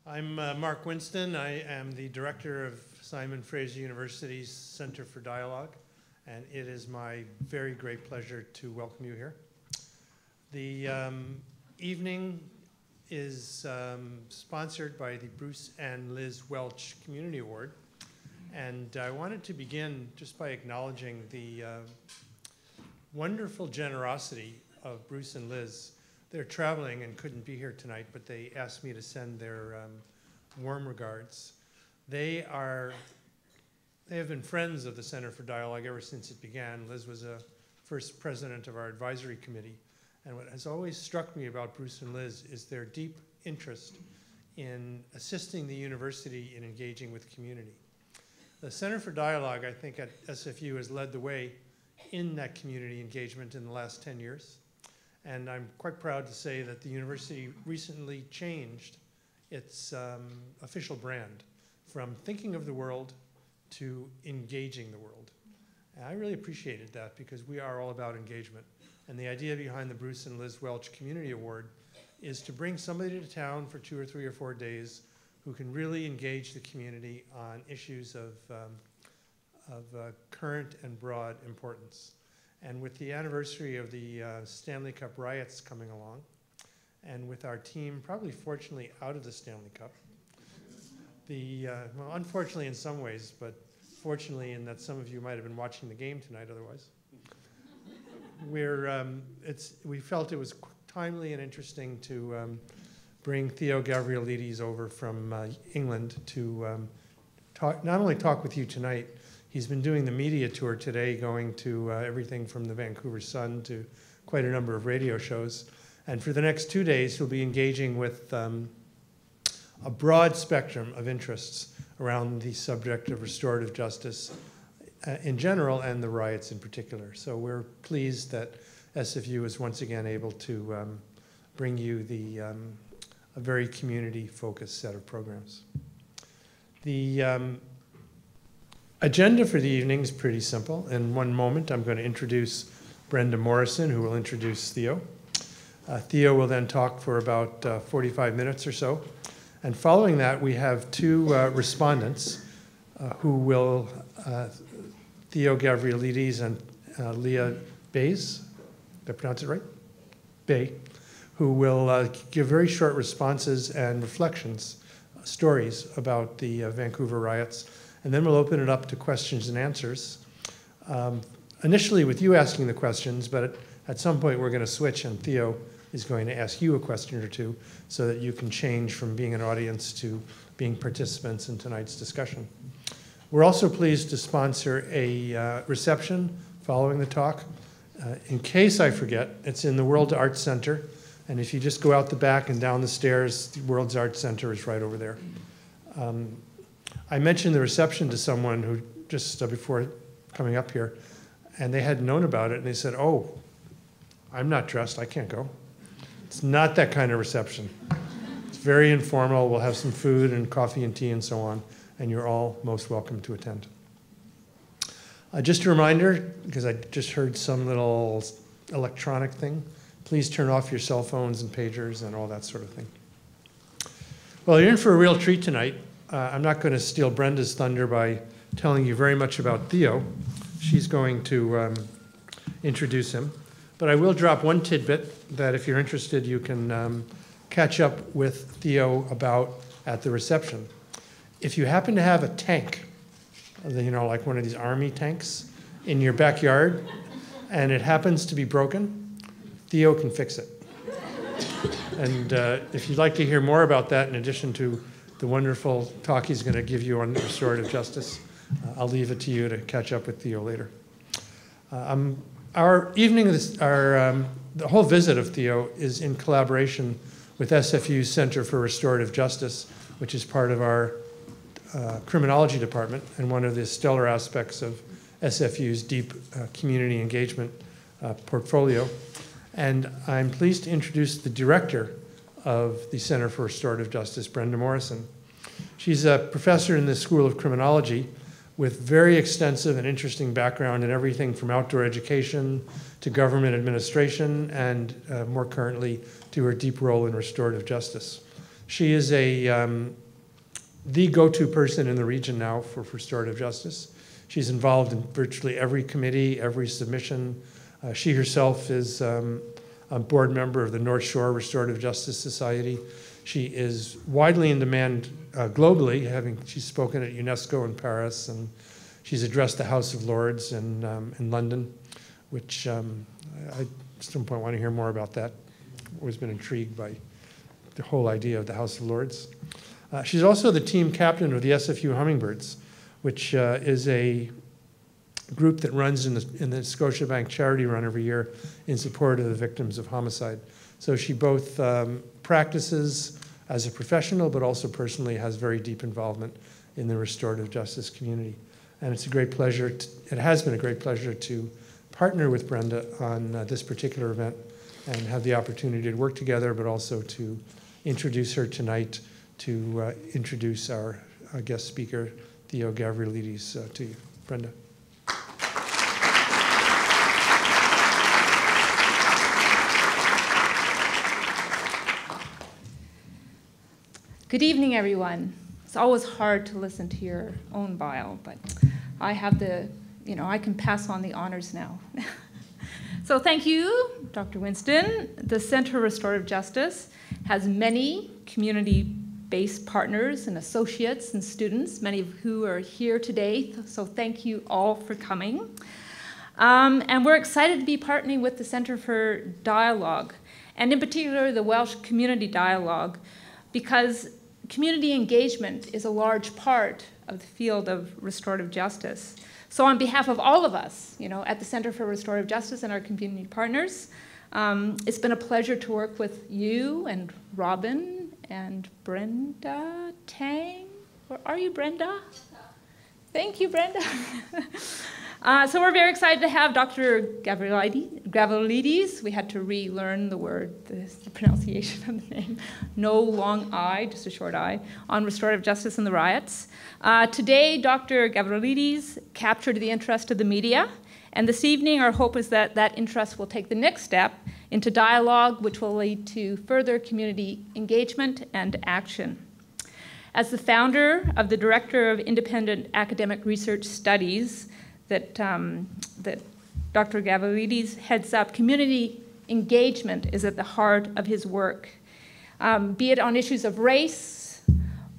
I'm Mark Winston. I am the director of Simon Fraser University's Center for Dialogue, and it is my very great pleasure to welcome you here. The evening is sponsored by the Bruce and Liz Welch Community Award, and I wanted to begin just by acknowledging the wonderful generosity of Bruce and Liz. They're traveling and couldn't be here tonight, but they asked me to send their warm regards. They have been friends of the Center for Dialogue ever since it began. Liz was a first president of our advisory committee. And what has always struck me about Bruce and Liz is their deep interest in assisting the university in engaging with community. The Center for Dialogue, I think, at SFU has led the way in that community engagement in the last 10 years. And I'm quite proud to say that the university recently changed its official brand from thinking of the world to engaging the world. And I really appreciated that because we are all about engagement. And the idea behind the Bruce and Liz Welch Community Award is to bring somebody to town for 2 or 3 or 4 days who can really engage the community on issues of current and broad importance. And with the anniversary of the Stanley Cup Riots coming along, and with our team probably fortunately out of the Stanley Cup, well, unfortunately in some ways, but fortunately in that some of you might have been watching the game tonight otherwise, we felt it was timely and interesting to bring Theo Gavrielides over from England to not only talk with you tonight. He's been doing the media tour today, going to everything from the Vancouver Sun to quite a number of radio shows. And for the next 2 days, he'll be engaging with a broad spectrum of interests around the subject of restorative justice in general and the riots in particular. So we're pleased that SFU is once again able to bring you a very community-focused set of programs. The agenda for the evening is pretty simple. In one moment, I'm going to introduce Brenda Morrison, who will introduce Theo. Theo will then talk for about 45 minutes or so. And following that, we have two respondents who will, Theo Gavrielides and Leah Bays, did I pronounce it right? Bay, who will give very short responses and reflections, stories about the Vancouver riots. And then we'll open it up to questions and answers. Initially with you asking the questions, but at some point we're going to switch and Theo is going to ask you a question or two so that you can change from being an audience to being participants in tonight's discussion. We're also pleased to sponsor a reception following the talk. In case I forget, it's in the World Arts Center. And if you just go out the back and down the stairs, the World Arts Center is right over there. I mentioned the reception to someone who just before coming up here, and they hadn't known about it, and they said, "Oh, I'm not dressed, I can't go." It's not that kind of reception. It's very informal. We'll have some food and coffee and tea and so on, and you're all most welcome to attend. Just a reminder, because I just heard some little electronic thing, please turn off your cell phones and pagers and all that sort of thing. Well, you're in for a real treat tonight. I'm not going to steal Brenda's thunder by telling you very much about Theo. She's going to introduce him. But I will drop one tidbit that if you're interested, you can catch up with Theo about at the reception. If you happen to have a tank, you know, like one of these army tanks in your backyard, and it happens to be broken, Theo can fix it. And if you'd like to hear more about that, in addition to the wonderful talk he's going to give you on restorative justice, I'll leave it to you to catch up with Theo later. Our evening, the whole visit of Theo is in collaboration with SFU Centre for Restorative Justice, which is part of our criminology department and one of the stellar aspects of SFU's deep community engagement portfolio. And I'm pleased to introduce the director of the Center for Restorative Justice, Brenda Morrison. She's a professor in the School of Criminology with very extensive and interesting background in everything from outdoor education to government administration and more currently to her deep role in restorative justice. She is the go-to person in the region now for restorative justice. She's involved in virtually every committee, every submission. She herself is a board member of the North Shore Restorative Justice Society. She is widely in demand globally, she's spoken at UNESCO in Paris, and she's addressed the House of Lords in London, which I at some point want to hear more about that. I've always been intrigued by the whole idea of the House of Lords. She's also the team captain of the SFU Hummingbirds, which is a group that runs in the Scotiabank charity run every year in support of the victims of homicide. So she both practices as a professional, but also personally has very deep involvement in the restorative justice community. And it's a great pleasure, it has been a great pleasure to partner with Brenda on this particular event and have the opportunity to work together, but also to introduce her tonight to introduce our guest speaker, Theo Gavrielides, to you. Brenda. Good evening, everyone. It's always hard to listen to your own bio, but I have I can pass on the honors now. So thank you, Dr. Winston. The Centre for Restorative Justice has many community-based partners and associates and students, many of who are here today. So thank you all for coming. And we're excited to be partnering with the Centre for Dialogue, and in particular the Welsh Community Dialogue, because community engagement is a large part of the field of restorative justice. So on behalf of all of us, at the Centre for Restorative Justice and our community partners, it's been a pleasure to work with you and Robin and Brenda Tang. Where are you, Brenda? Thank you, Brenda. So we're very excited to have Dr. Gavrielides. We had to relearn the word, the pronunciation of the name. No long I, just a short I, on restorative justice and the riots. Today, Dr. Gavrielides captured the interest of the media, and this evening our hope is that that interest will take the next step into dialogue, which will lead to further community engagement and action. As the founder of the Director of Independent Academic Research Studies, that Dr. Gavrielides heads up, community engagement is at the heart of his work. Be it on issues of race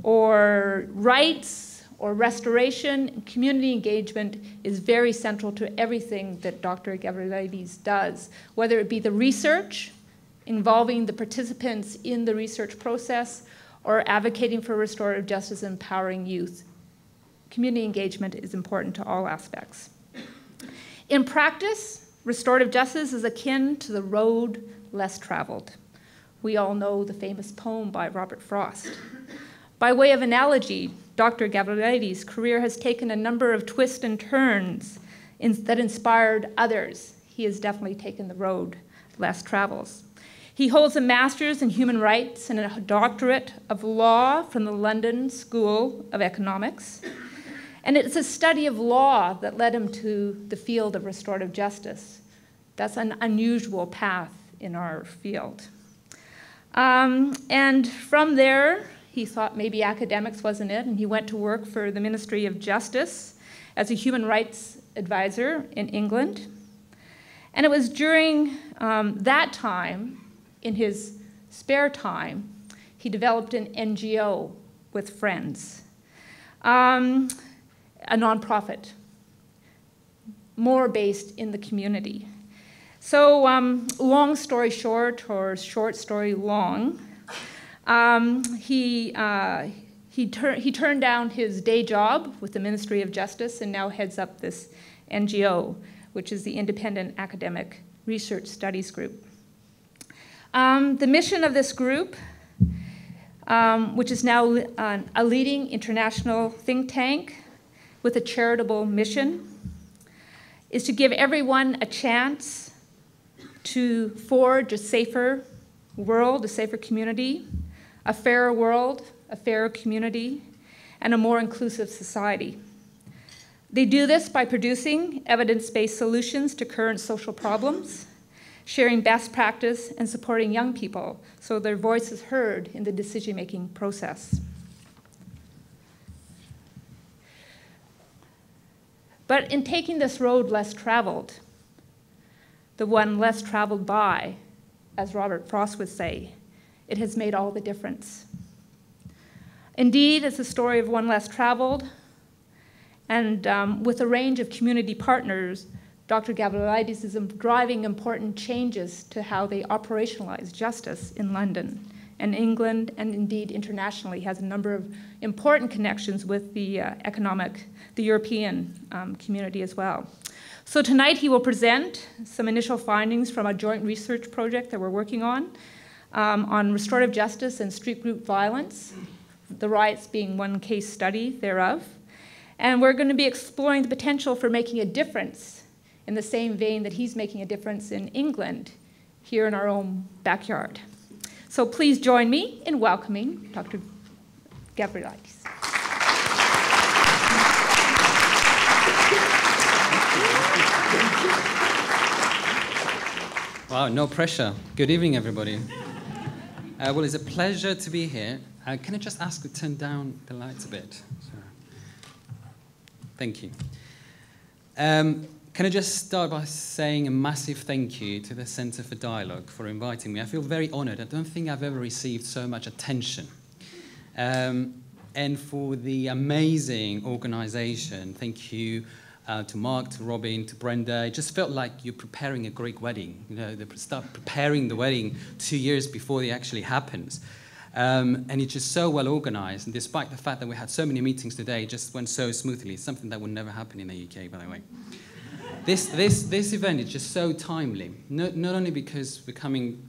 or rights or restoration, community engagement is very central to everything that Dr. Gavrielides does, whether it be the research involving the participants in the research process or advocating for restorative justice and empowering youth. Community engagement is important to all aspects. In practice, restorative justice is akin to the road less traveled. We all know the famous poem by Robert Frost. By way of analogy, Dr. Gavrielides' career has taken a number of twists and turns that inspired others. He has definitely taken the road less traveled. He holds a master's in human rights and a doctorate of law from the London School of Economics. And it's a study of law that led him to the field of restorative justice. That's an unusual path in our field. And from there, he thought maybe academics wasn't it, and he went to work for the Ministry of Justice as a human rights advisor in England. And it was during that time, in his spare time, he developed an NGO with friends. A nonprofit, more based in the community. So long story short, or short story long, he turned down his day job with the Ministry of Justice and now heads up this NGO, which is the Independent Academic Research Studies Group. The mission of this group, which is now a leading international think tank with a charitable mission, is to give everyone a chance to forge a safer world, a safer community, a fairer world, a fairer community, and a more inclusive society. They do this by producing evidence-based solutions to current social problems, sharing best practice and supporting young people so their voice is heard in the decision-making process. But in taking this road less traveled, the one less traveled by, as Robert Frost would say, it has made all the difference. Indeed, it's a story of one less traveled, and with a range of community partners, Dr. Gavrielides is driving important changes to how they operationalize justice in London and England, and indeed internationally. He has a number of important connections with the European community as well. So tonight he will present some initial findings from a joint research project that we're working on restorative justice and street group violence, the riots being one case study thereof. And we're going to be exploring the potential for making a difference in the same vein that he's making a difference in England, here in our own backyard. So please join me in welcoming Dr. Gavrielides. Wow, no pressure. Good evening, everybody. Well, it's a pleasure to be here. Can I just ask to turn down the lights a bit? Sorry. Thank you. Can I just start by saying a massive thank you to the Centre for Dialogue for inviting me. I feel very honoured. I don't think I've ever received so much attention. And for the amazing organisation, thank you to Mark, to Robin, to Brenda. It just felt like you're preparing a Greek wedding. You know, they start preparing the wedding 2 years before it actually happens. And it's just so well organised. And despite the fact that we had so many meetings today, it just went so smoothly. It's something that would never happen in the UK, by the way. This event is just so timely, not only because we're coming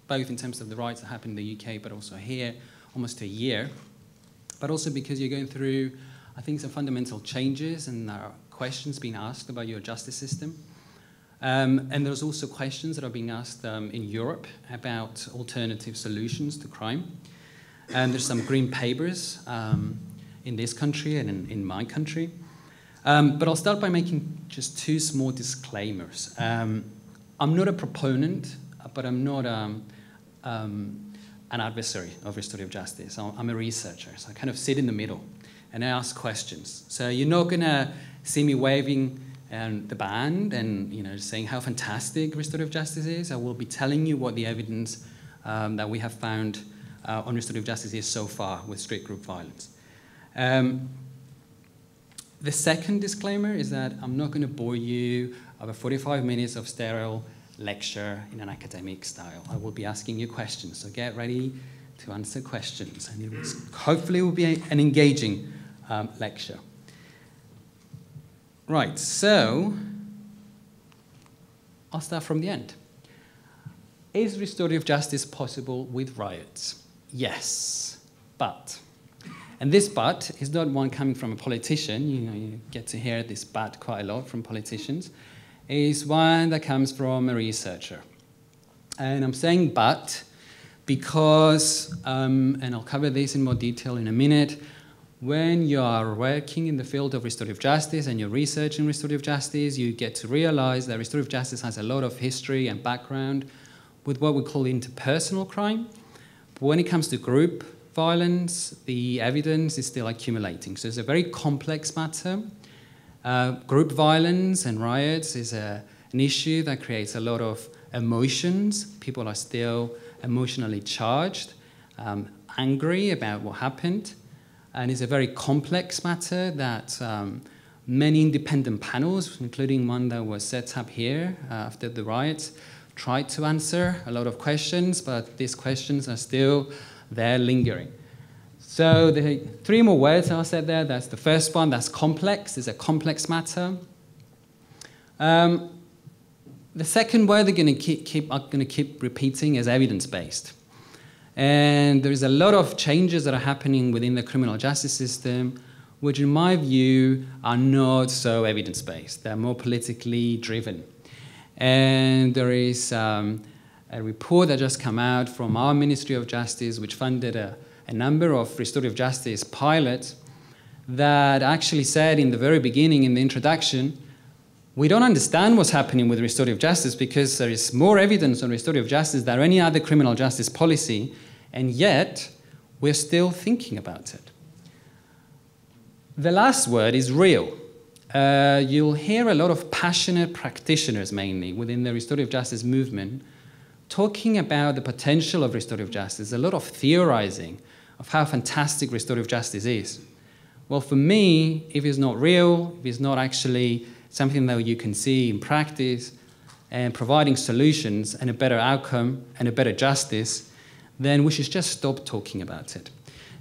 both in terms of the riots that happen in the UK, but also here, almost a year, but also because you're going through, I think, some fundamental changes, and there are questions being asked about your justice system. And there's also questions that are being asked in Europe about alternative solutions to crime. And there's some green papers in this country and in my country. But I'll start by making just two small disclaimers. I'm not a proponent, but I'm not an adversary of restorative justice. I'm a researcher, so I kind of sit in the middle and I ask questions. So you're not going to see me waving the band and saying how fantastic restorative justice is. I will be telling you what the evidence that we have found on restorative justice is so far with street group violence. The second disclaimer is that I'm not going to bore you over 45 minutes of sterile lecture in an academic style. I will be asking you questions, so get ready to answer questions, and hopefully it will be an engaging lecture. Right, so I'll start from the end. Is restorative justice possible with riots? Yes, but. And this but is not one coming from a politician. You get to hear this but quite a lot from politicians. It's one that comes from a researcher. And I'm saying but because, and I'll cover this in more detail in a minute, when you are working in the field of restorative justice and you're researching restorative justice, you get to realize that restorative justice has a lot of history and background with what we call interpersonal crime. But when it comes to group violence, the evidence is still accumulating. So it's a very complex matter. Group violence and riots is an issue that creates a lot of emotions. People are still emotionally charged, angry about what happened. And it's a very complex matter that many independent panels, including one that was set up here after the riots, tried to answer a lot of questions, but these questions are still there lingering. So the three more words I said there, that's the first one, that's complex, it's a complex matter. The second word they're going to keep repeating is evidence-based. And there's a lot of changes that are happening within the criminal justice system, which in my view are not so evidence-based. They're more politically driven. And there is a report that just came out from our Ministry of Justice, which funded a number of restorative justice pilots, that actually said in the very beginning, in the introduction, We don't understand what's happening with restorative justice because there is more evidence on restorative justice than any other criminal justice policy, and yet we're still thinking about it. The last word is real. You'll hear a lot of passionate practitioners, mainly within the restorative justice movement, talking about the potential of restorative justice, a lot of theorizing of how fantastic restorative justice is. Well, for me, if it's not real, if it's not actually something that you can see in practice and providing solutions and a better outcome and a better justice, then we should just stop talking about it.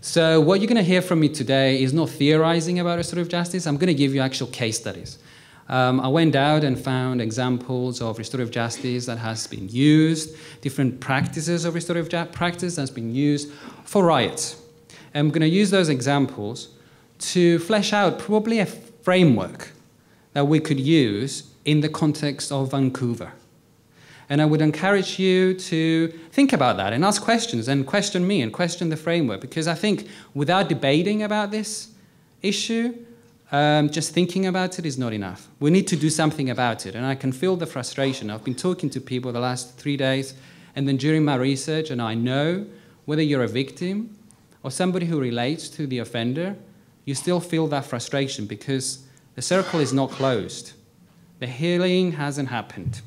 So what you're going to hear from me today is not theorizing about restorative justice. I'm going to give you actual case studies. I went out and found examples of restorative justice that has been used, different practices of restorative practice that's been used for riots. And I'm going to use those examples to flesh out probably a framework that we could use in the context of Vancouver. And I would encourage you to think about that and ask questions and question me and question the framework, because I think without debating about this issue, just thinking about it is not enough. We need to do something about it, and I can feel the frustration. I've been talking to people the last 3 days and then during my research, and I know whether you're a victim or somebody who relates to the offender, you still feel that frustration because the circle is not closed. The healing hasn't happened.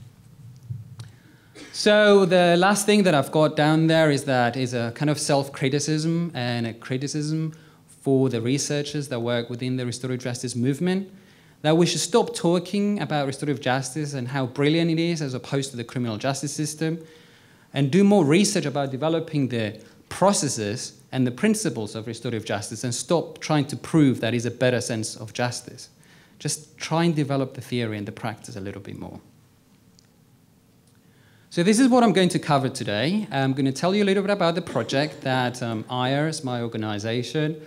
So the last thing that I've got down there is a kind of self-criticism and a criticism for the researchers that work within the restorative justice movement, that we should stop talking about restorative justice and how brilliant it is as opposed to the criminal justice system, and do more research about developing the processes and the principles of restorative justice, and stop trying to prove that is a better sense of justice. Just try and develop the theory and the practice a little bit more. So this is what I'm going to cover today. I'm going to tell you a little bit about the project that IRES, my organization,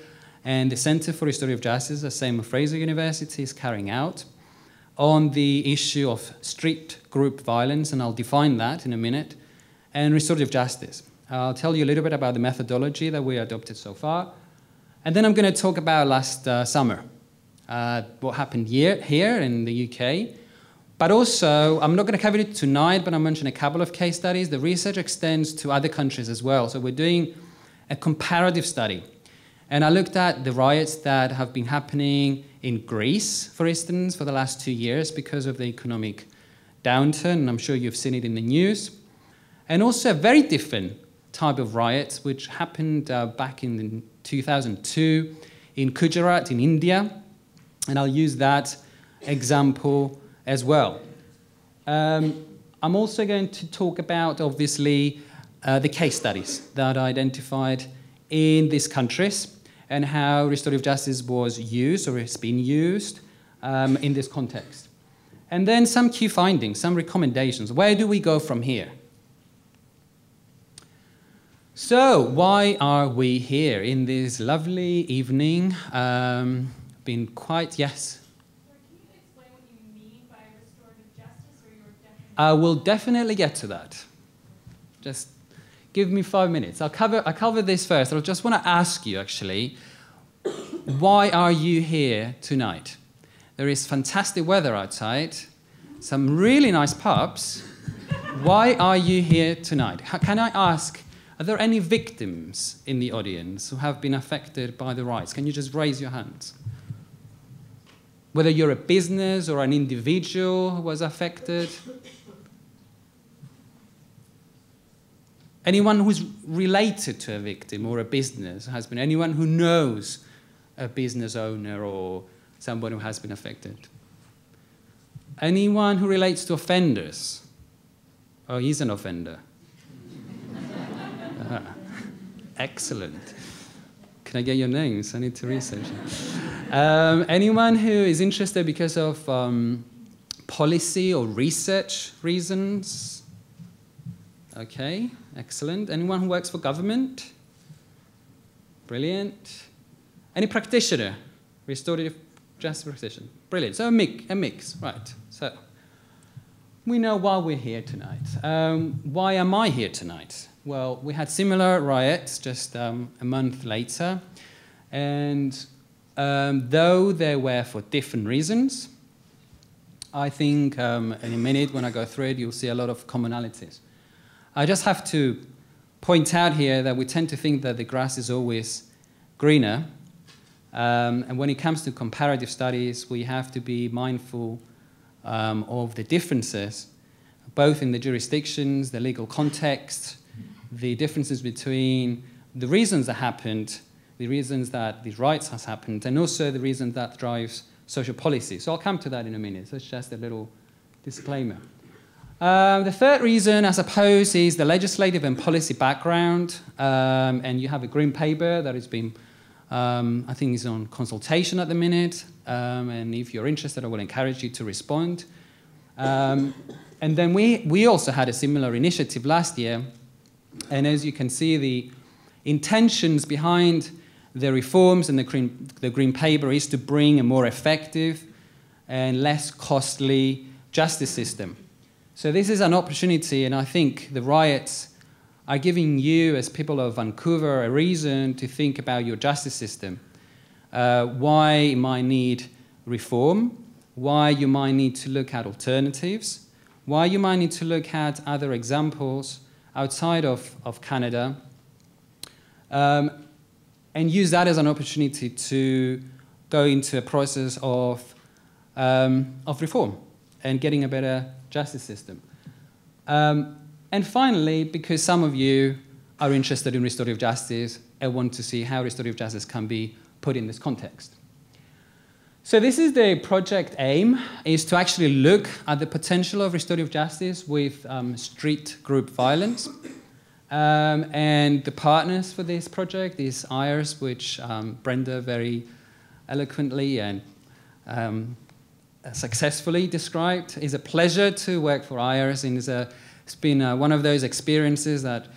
and the Centre for Restorative Justice, the same at Fraser University, is carrying out on the issue of street group violence, and I'll define that in a minute, and restorative justice. I'll tell you a little bit about the methodology that we adopted so far, and then I'm going to talk about last summer, what happened here in the UK. But also, I'm not going to cover it tonight, but I'll mention a couple of case studies. The research extends to other countries as well. So we're doing a comparative study. And I looked at the riots that have been happening in Greece, for instance, for the last 2 years because of the economic downturn. And I'm sure you've seen it in the news. And also a very different type of riots, which happened back in 2002 in Gujarat in India. And I'll use that example as well. I'm also going to talk about, obviously, the case studies that I identified in these countries and how restorative justice was used or has been used in this context. And then some key findings, some recommendations. Where do we go from here? So why are we here in this lovely evening? Been quite, yes? I will definitely get to that. Just give me 5 minutes. I'll cover this first. I just want to ask you, actually, why are you here tonight? There is fantastic weather outside, some really nice pubs. Why are you here tonight? Can I ask, are there any victims in the audience who have been affected by the riots? Can you just raise your hands? Whether you're a business or an individual who was affected. Anyone who's related to a victim or a business has been, anyone who knows a business owner or someone who has been affected. Anyone who relates to offenders. Oh, he's an offender. Excellent. Can I get your names? I need to research it. Anyone who is interested because of policy or research reasons? Okay, excellent. Anyone who works for government? Brilliant. Any practitioner? Restorative justice practitioner? Brilliant. So a mix, right. So we know why we're here tonight. Why am I here tonight? Well, we had similar riots just a month later, and though they were for different reasons, I think in a minute when I go through it, you'll see a lot of commonalities. I just have to point out here that we tend to think that the grass is always greener. And when it comes to comparative studies, we have to be mindful of the differences, both in the jurisdictions, the legal context, the differences between the reasons that happened, the reasons that these riots has happened, and also the reason that drives social policy. So I'll come to that in a minute. So it's just a little disclaimer. The third reason, I suppose, is the legislative and policy background. And you have a green paper that has been, I think, is on consultation at the minute. And if you're interested, I will encourage you to respond. And then we also had a similar initiative last year. And as you can see, the intentions behind the reforms and the green paper is to bring a more effective and less costly justice system. So this is an opportunity, and I think the riots are giving you, as people of Vancouver, a reason to think about your justice system. Why it might need reform, why you might need to look at alternatives, why you might need to look at other examples outside of Canada, and use that as an opportunity to go into a process of reform and getting a better justice system. And finally, because some of you are interested in restorative justice and want to see how restorative justice can be put in this context. So this is the project aim, is to actually look at the potential of restorative justice with street group violence. And the partners for this project is IRES, which Brenda very eloquently and successfully described. It's a pleasure to work for IRES, and it's been one of those experiences that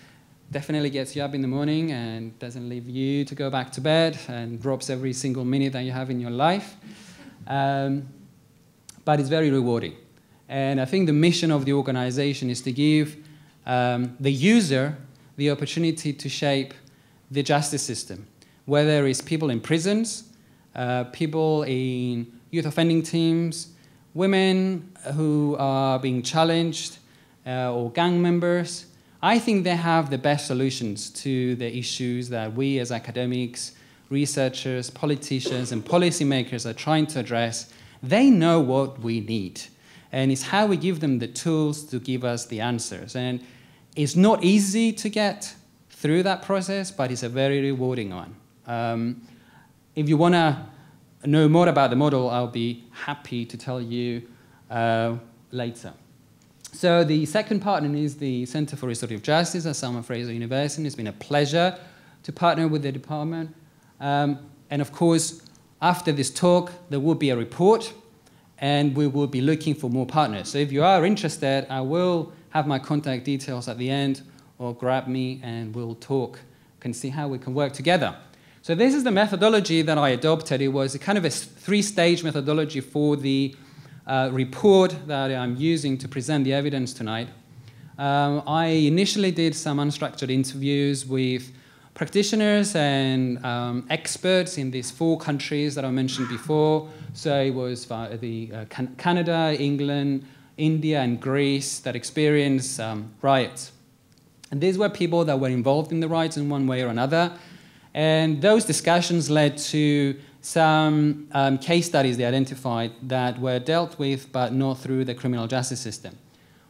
definitely gets you up in the morning and doesn't leave you to go back to bed and drops every single minute that you have in your life. But it's very rewarding. And I think the mission of the organization is to give the user the opportunity to shape the justice system, whether it's people in prisons, people in youth offending teams, women who are being challenged, or gang members. I think they have the best solutions to the issues that we as academics, researchers, politicians, and policymakers are trying to address. They know what we need, and it's how we give them the tools to give us the answers. And it's not easy to get through that process, but it's a very rewarding one. If you want to know more about the model, I'll be happy to tell you later. So the second partner is the Centre for Restorative Justice at Fraser University. It's been a pleasure to partner with the department. And of course, after this talk, there will be a report, and we will be looking for more partners. So if you are interested, I will have my contact details at the end, or grab me and we'll talk and see how we can work together. So this is the methodology that I adopted. It was a kind of a three-stage methodology for the report that I'm using to present the evidence tonight. I initially did some unstructured interviews with practitioners and experts in these 4 countries that I mentioned before. So it was Canada, England, India, and Greece that experienced riots. And these were people that were involved in the riots in one way or another. And those discussions led to some case studies they identified that were dealt with, but not through the criminal justice system.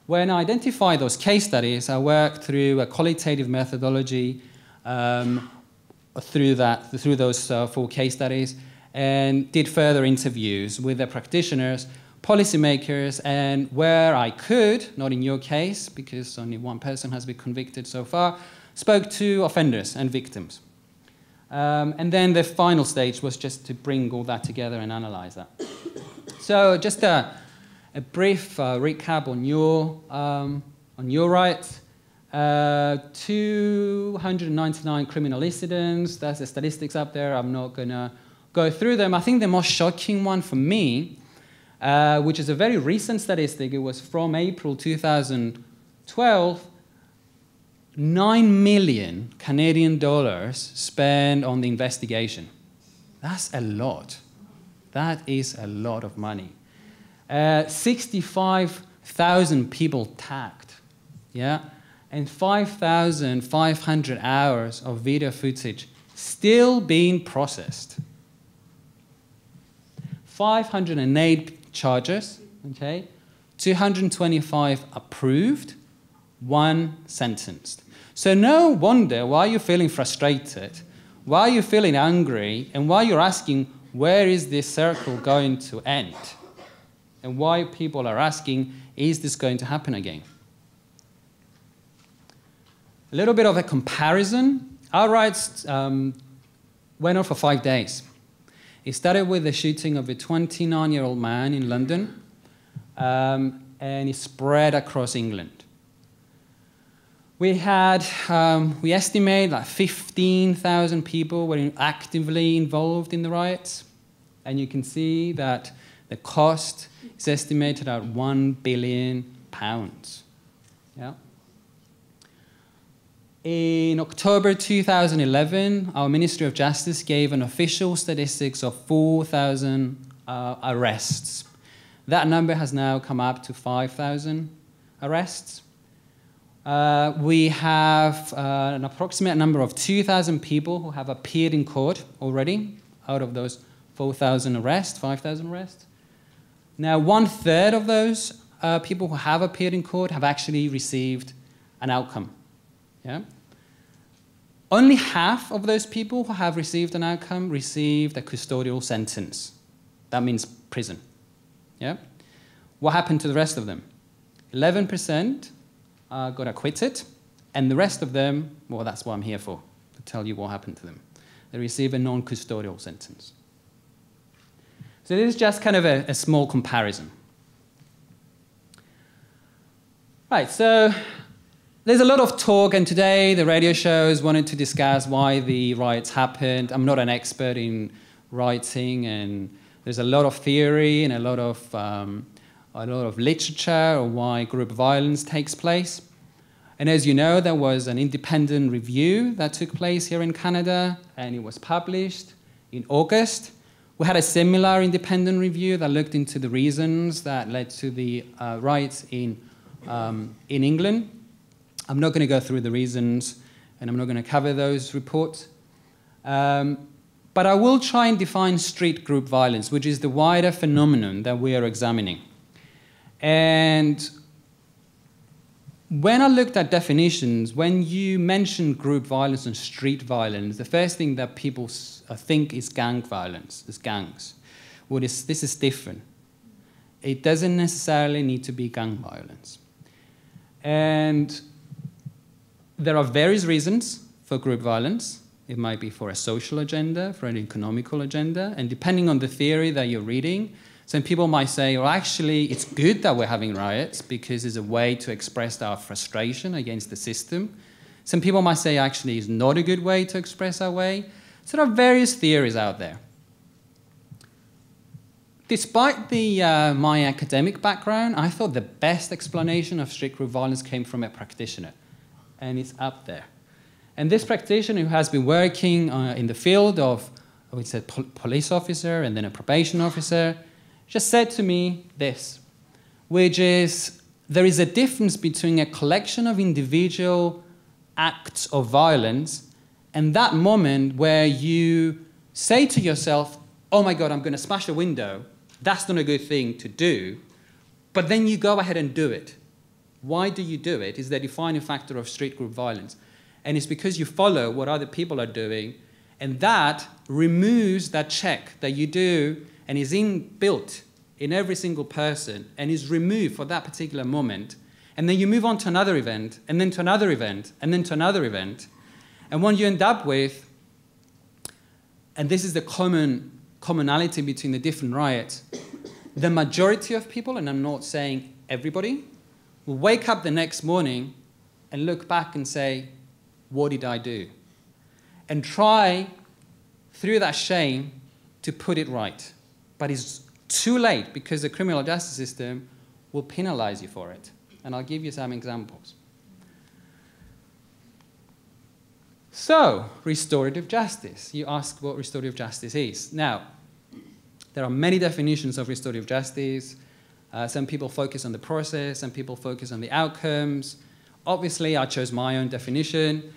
When I identified those case studies, I worked through a qualitative methodology through those 4 case studies, and did further interviews with the practitioners, policymakers, and where I could, not in your case, because only one person has been convicted so far, spoke to offenders and victims. And then the final stage was just to bring all that together and analyze that. So just a brief recap on your rights. 299 criminal incidents. That's the statistics up there. I'm not going to go through them. I think the most shocking one for me, which is a very recent statistic, it was from April 2012, 9 million Canadian dollars spent on the investigation. That's a lot. That is a lot of money. 65,000 people tagged, yeah, and 5,500 hours of video footage still being processed. 508 charges, okay, 225 approved, 1 sentenced. So no wonder why you're feeling frustrated, why you're feeling angry, and why you're asking, where is this circle going to end? And why people are asking, is this going to happen again? A little bit of a comparison. Our riots went on for 5 days. It started with the shooting of a 29-year-old man in London, and it spread across England. We had, we estimate like 15,000 people were actively involved in the riots. And you can see that the cost is estimated at £1 billion. Yeah. In October 2011, our Ministry of Justice gave an official statistics of 4,000 arrests. That number has now come up to 5,000 arrests. We have an approximate number of 2,000 people who have appeared in court already out of those 4,000 arrests, 5,000 arrests. Now, 1/3 of those people who have appeared in court have actually received an outcome. Yeah? Only half of those people who have received an outcome received a custodial sentence. That means prison. Yeah? What happened to the rest of them? 11% got acquitted, and the rest of them, well, that's what I'm here for, to tell you what happened to them. They received a non-custodial sentence. So this is just kind of a small comparison. Right, so there's a lot of talk, and today the radio shows wanted to discuss why the riots happened. I'm not an expert in rioting, and there's a lot of theory and a lot of literature on why group violence takes place. And as you know, there was an independent review that took place here in Canada, and it was published in August. We had a similar independent review that looked into the reasons that led to the riots in England. I'm not going to go through the reasons, and I'm not going to cover those reports. But I will try and define street group violence, which is the wider phenomenon that we are examining. And when I looked at definitions, when you mention group violence and street violence, the first thing that people think is gang violence, is gangs. Well, this is different. It doesn't necessarily need to be gang violence. And there are various reasons for group violence. It might be for a social agenda, for an economical agenda, and depending on the theory that you're reading, some people might say, well, actually, it's good that we're having riots because it's a way to express our frustration against the system. Some people might say, actually, it's not a good way to express our way. So there are various theories out there. Despite my academic background, I thought the best explanation of street group violence came from a practitioner, and it's up there. And this practitioner who has been working in the field of, I would say, police officer and then a probation officer, just said to me this, which is, there is a difference between a collection of individual acts of violence and that moment where you say to yourself, oh my God, I'm going to smash a window. That's not a good thing to do. But then you go ahead and do it. Why do you do it? Is the defining factor of street group violence. And it's because you follow what other people are doing, and that removes that check that you do and is inbuilt in every single person and is removed for that particular moment. And then you move on to another event, and then to another event, and then to another event. And what you end up with, and this is the commonality between the different riots, the majority of people, and I'm not saying everybody, will wake up the next morning and look back and say, what did I do? And try, through that shame, to put it right. But it's too late because the criminal justice system will penalize you for it. And I'll give you some examples. So, restorative justice. You ask what restorative justice is. Now, there are many definitions of restorative justice. Some people focus on the process, some people focus on the outcomes. Obviously, I chose my own definition,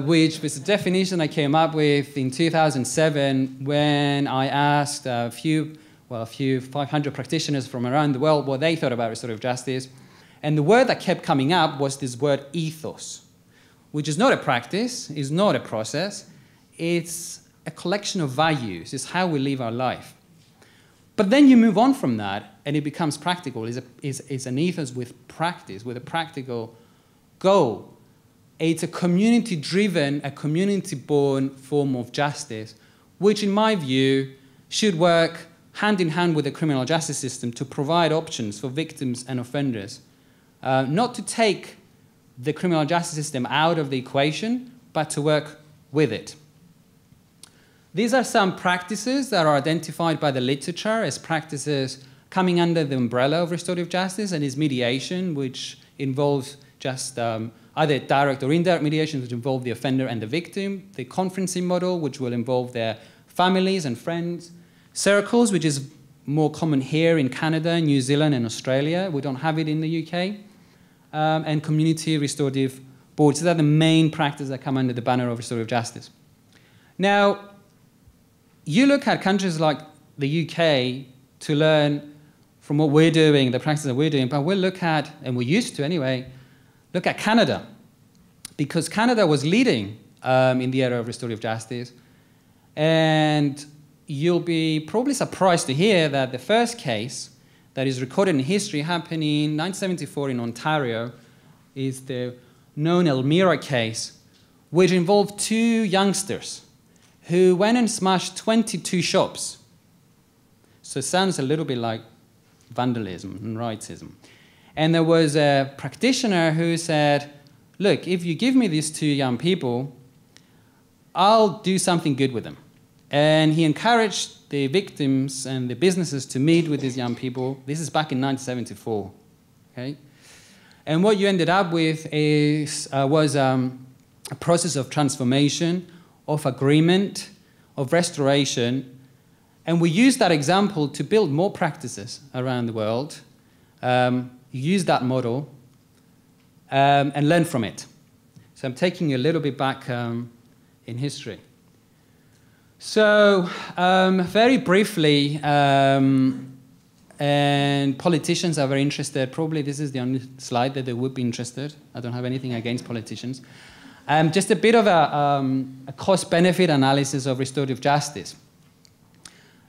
which was a definition I came up with in 2007 when I asked a few 500 practitioners from around the world what they thought about restorative justice. And the word that kept coming up was this word ethos, which is not a practice, is not a process, it's a collection of values, it's how we live our life. But then you move on from that and it becomes practical. It's an ethos with practice, with a practical goal. It's a community-driven, a community-born form of justice, which in my view should work hand in hand with the criminal justice system to provide options for victims and offenders. Not to take the criminal justice system out of the equation, but to work with it. These are some practices that are identified by the literature as practices coming under the umbrella of restorative justice, and is mediation, which involves just either direct or indirect mediation, which involve the offender and the victim, the conferencing model, which will involve their families and friends, circles, which is more common here in Canada, New Zealand, and Australia. We don't have it in the UK. And community restorative boards. These are the main practices that come under the banner of restorative justice. Now, you look at countries like the UK to learn from what we're doing, the practices that we're doing, but we'll look at, and we used to anyway, look at Canada, because Canada was leading in the area of restorative justice. And you'll be probably surprised to hear that the first case that is recorded in history happening in 1974 in Ontario is the known Elmira case, which involved two youngsters who went and smashed 22 shops. So it sounds a little bit like vandalism and riotism. And there was a practitioner who said, look, if you give me these two young people, I'll do something good with them. And he encouraged the victims and the businesses to meet with these young people. This is back in 1974. Okay? And what you ended up with was a process of transformation, of agreement, of restoration. And we used that example to build more practices around the world, use that model, and learn from it. So I'm taking you a little bit back in history. So very briefly, and politicians are very interested. Probably this is the only slide that they would be interested. I don't have anything against politicians. Just a bit of a cost-benefit analysis of restorative justice.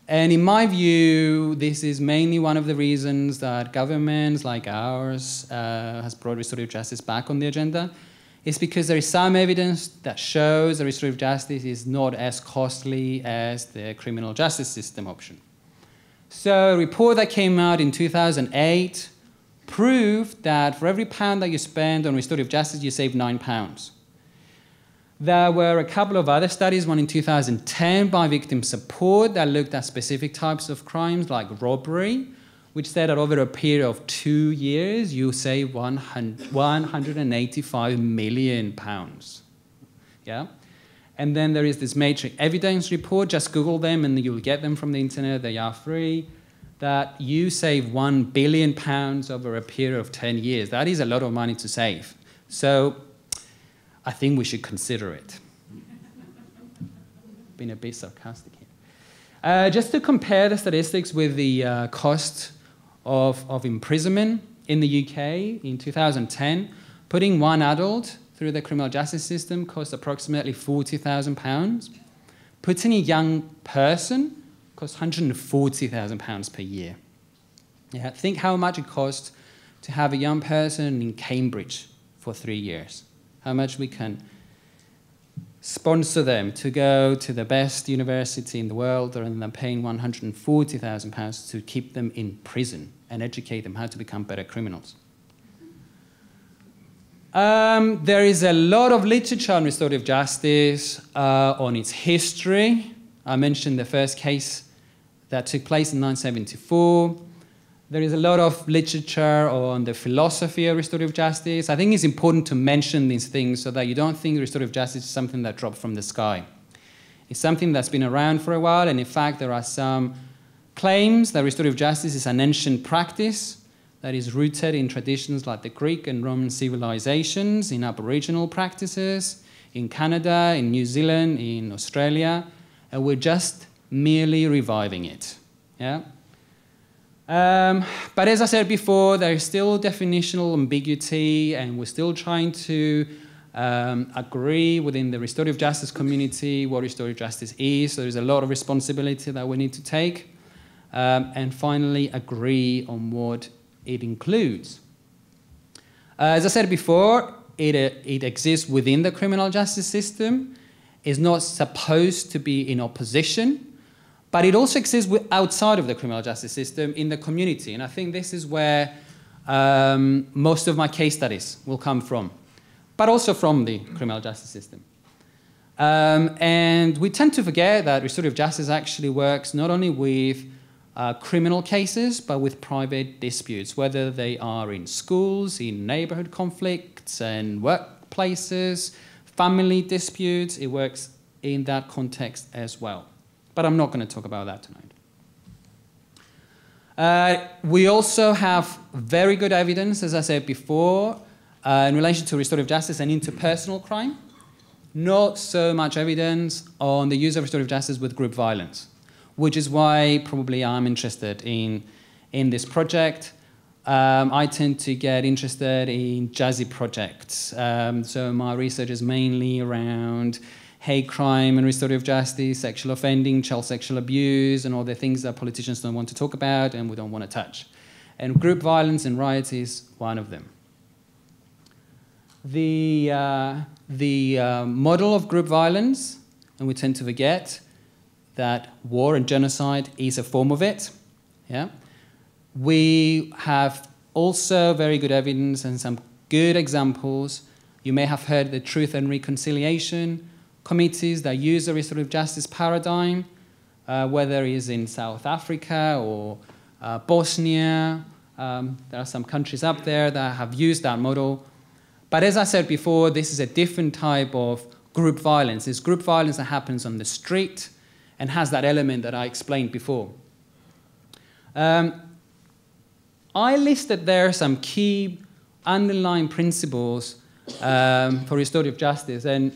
And in my view, this is mainly one of the reasons that governments like ours has brought restorative justice back on the agenda. It's because there is some evidence that shows that restorative justice is not as costly as the criminal justice system option. So a report that came out in 2008 proved that for every pound that you spend on restorative justice, you save £9. There were a couple of other studies, one in 2010 by Victim Support that looked at specific types of crimes like robbery, which said that over a period of 2 years, you save £185 million. Yeah? And then there is this matrix evidence report. Just Google them and you'll get them from the internet. They are free. That you save £1 billion over a period of 10 years. That is a lot of money to save. So I think we should consider it. Being a bit sarcastic here. Just to compare the statistics with the cost of imprisonment in the UK in 2010, putting one adult through the criminal justice system cost approximately £40,000. Putting a young person costs £140,000 per year. Yeah, think how much it costs to have a young person in Cambridge for 3 years. How much we can sponsor them to go to the best university in the world rather than paying £140,000 to keep them in prison and educate them how to become better criminals. There is a lot of literature on restorative justice, on its history. I mentioned the first case that took place in 1974. There is a lot of literature on the philosophy of restorative justice. I think it's important to mention these things so that you don't think restorative justice is something that dropped from the sky. It's something that's been around for a while, and in fact, there are some claims that restorative justice is an ancient practice that is rooted in traditions like the Greek and Roman civilizations, in Aboriginal practices, in Canada, in New Zealand, in Australia, and we're just merely reviving it. Yeah? But as I said before, there is still definitional ambiguity, and we're still trying to agree within the restorative justice community what restorative justice is. So there's a lot of responsibility that we need to take. And finally, agree on what it includes. As I said before, it exists within the criminal justice system. It's not supposed to be in opposition, but it also exists outside of the criminal justice system in the community. And I think this is where most of my case studies will come from, but also from the criminal justice system. And we tend to forget that restorative justice actually works not only with criminal cases, but with private disputes, whether they are in schools, in neighborhood conflicts and workplaces, family disputes. It works in that context as well. But I'm not going to talk about that tonight. We also have very good evidence, as I said before, in relation to restorative justice and interpersonal crime. Not so much evidence on the use of restorative justice with group violence, which is why probably I'm interested in this project. I tend to get interested in jazzy projects. So my research is mainly around hate crime and restorative justice, sexual offending, child sexual abuse, and all the things that politicians don't want to talk about and we don't want to touch. And group violence and riots is one of them. The model of group violence, and we tend to forget that war and genocide is a form of it. Yeah? We have also very good evidence and some good examples. You may have heard the Truth and Reconciliation committees that use the restorative justice paradigm, whether it is in South Africa or Bosnia. There are some countries up there that have used that model. But as I said before, this is a different type of group violence. It's group violence that happens on the street and has that element that I explained before. I listed there some key underlying principles for restorative justice, and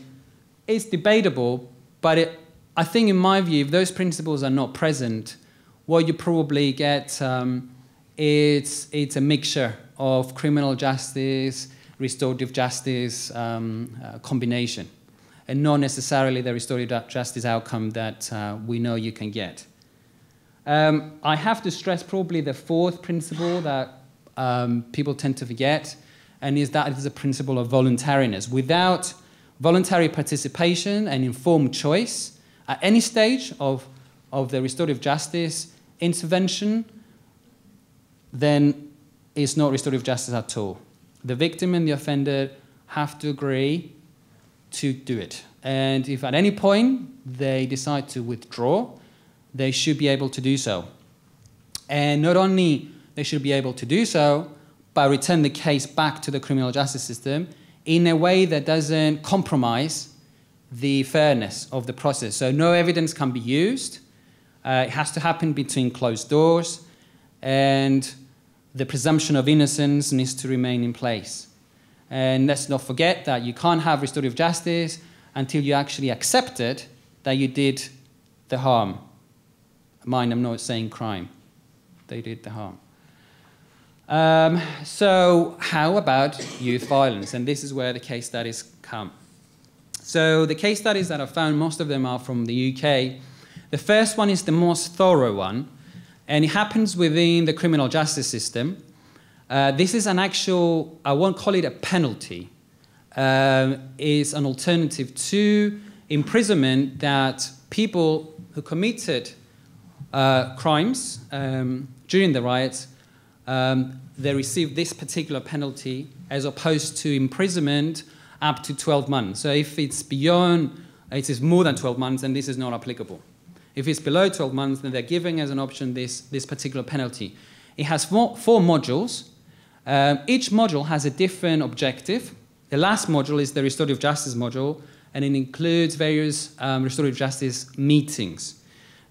it's debatable, but I think in my view, if those principles are not present, what you probably get it's a mixture of criminal justice, restorative justice combination, and not necessarily the restorative justice outcome that we know you can get. I have to stress probably the fourth principle that people tend to forget, and is that it is a principle of voluntariness. Without voluntary participation and informed choice at any stage of the restorative justice intervention, then it's not restorative justice at all. The victim and the offender have to agree to do it. And if at any point they decide to withdraw, they should be able to do so. And not only they should be able to do so, but return the case back to the criminal justice system in a way that doesn't compromise the fairness of the process. So no evidence can be used. It has to happen between closed doors, and the presumption of innocence needs to remain in place. And let's not forget that you can't have restorative justice until you actually accepted that you did the harm. Mind, I'm not saying crime. They did the harm. So how about youth violence? And this is where the case studies come. So the case studies that I found, most of them are from the UK. The first one is the most thorough one, and it happens within the criminal justice system. This is an actual, I won't call it a penalty. It's an alternative to imprisonment that people who committed crimes during the riots, they received this particular penalty as opposed to imprisonment up to 12 months. So if it's beyond, it is more than 12 months, then this is not applicable. If it's below 12 months, then they're giving as an option this particular penalty. It has four modules. Each module has a different objective. The last module is the restorative justice module, and it includes various restorative justice meetings.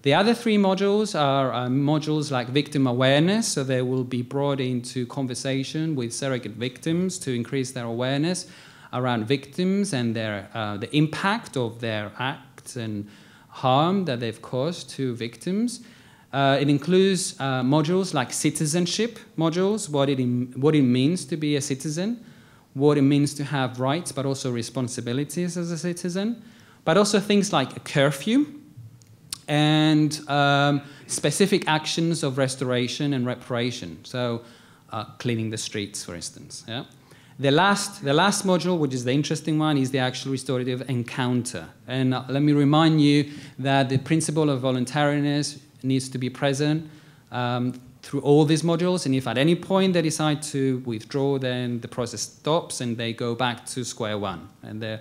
The other three modules are modules like victim awareness, so they will be brought into conversation with surrogate victims to increase their awareness around victims and their, the impact of their acts and harm that they've caused to victims. It includes modules like citizenship modules, what it means to be a citizen, what it means to have rights but also responsibilities as a citizen, but also things like a curfew, and specific actions of restoration and reparation, so cleaning the streets, for instance. Yeah? The last module, which is the interesting one, is the actual restorative encounter. And let me remind you that the principle of voluntariness needs to be present through all these modules, and if at any point they decide to withdraw, then the process stops and they go back to square one, and they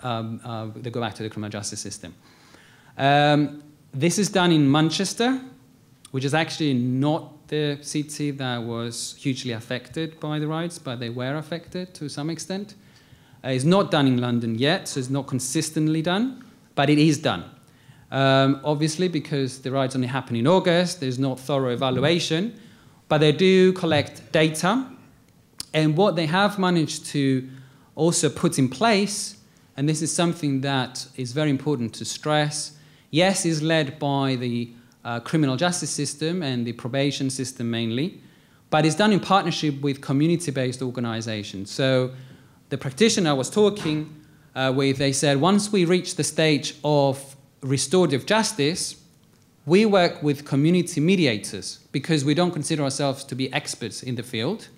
go back to the criminal justice system. This is done in Manchester, which is actually not the city that was hugely affected by the riots, but they were affected to some extent. It's not done in London yet, so it's not consistently done, but it is done. Obviously, because the riots only happen in August, there's not thorough evaluation, but they do collect data. And what they have managed to also put in place, and this is something that is very important to stress, yes, is led by the criminal justice system and the probation system mainly, but it's done in partnership with community-based organizations. So the practitioner I was talking with, they said, once we reach the stage of restorative justice, we work with community mediators because we don't consider ourselves to be experts in the field.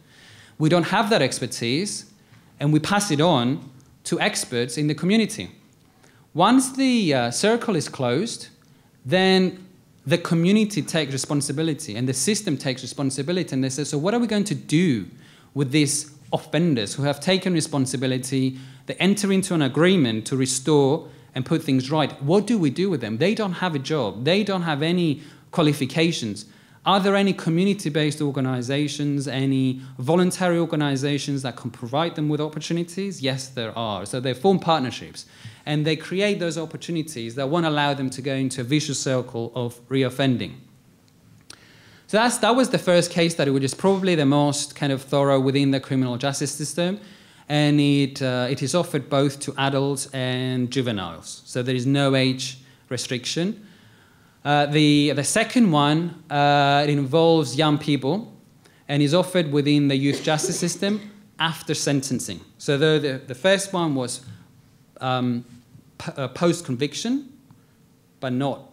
We don't have that expertise, and we pass it on to experts in the community. Once the circle is closed, then the community takes responsibility and the system takes responsibility, and they say, so what are we going to do with these offenders who have taken responsibility? They enter into an agreement to restore and put things right. What do we do with them? They don't have a job. They don't have any qualifications. Are there any community-based organizations, any voluntary organizations that can provide them with opportunities? Yes, there are. So they form partnerships, and they create those opportunities that won't allow them to go into a vicious circle of reoffending. So that was the first case study, which is probably the most kind of thorough within the criminal justice system, and it is offered both to adults and juveniles. So there is no age restriction. The second one, it involves young people and is offered within the youth justice system after sentencing. So the first one was post-conviction, but not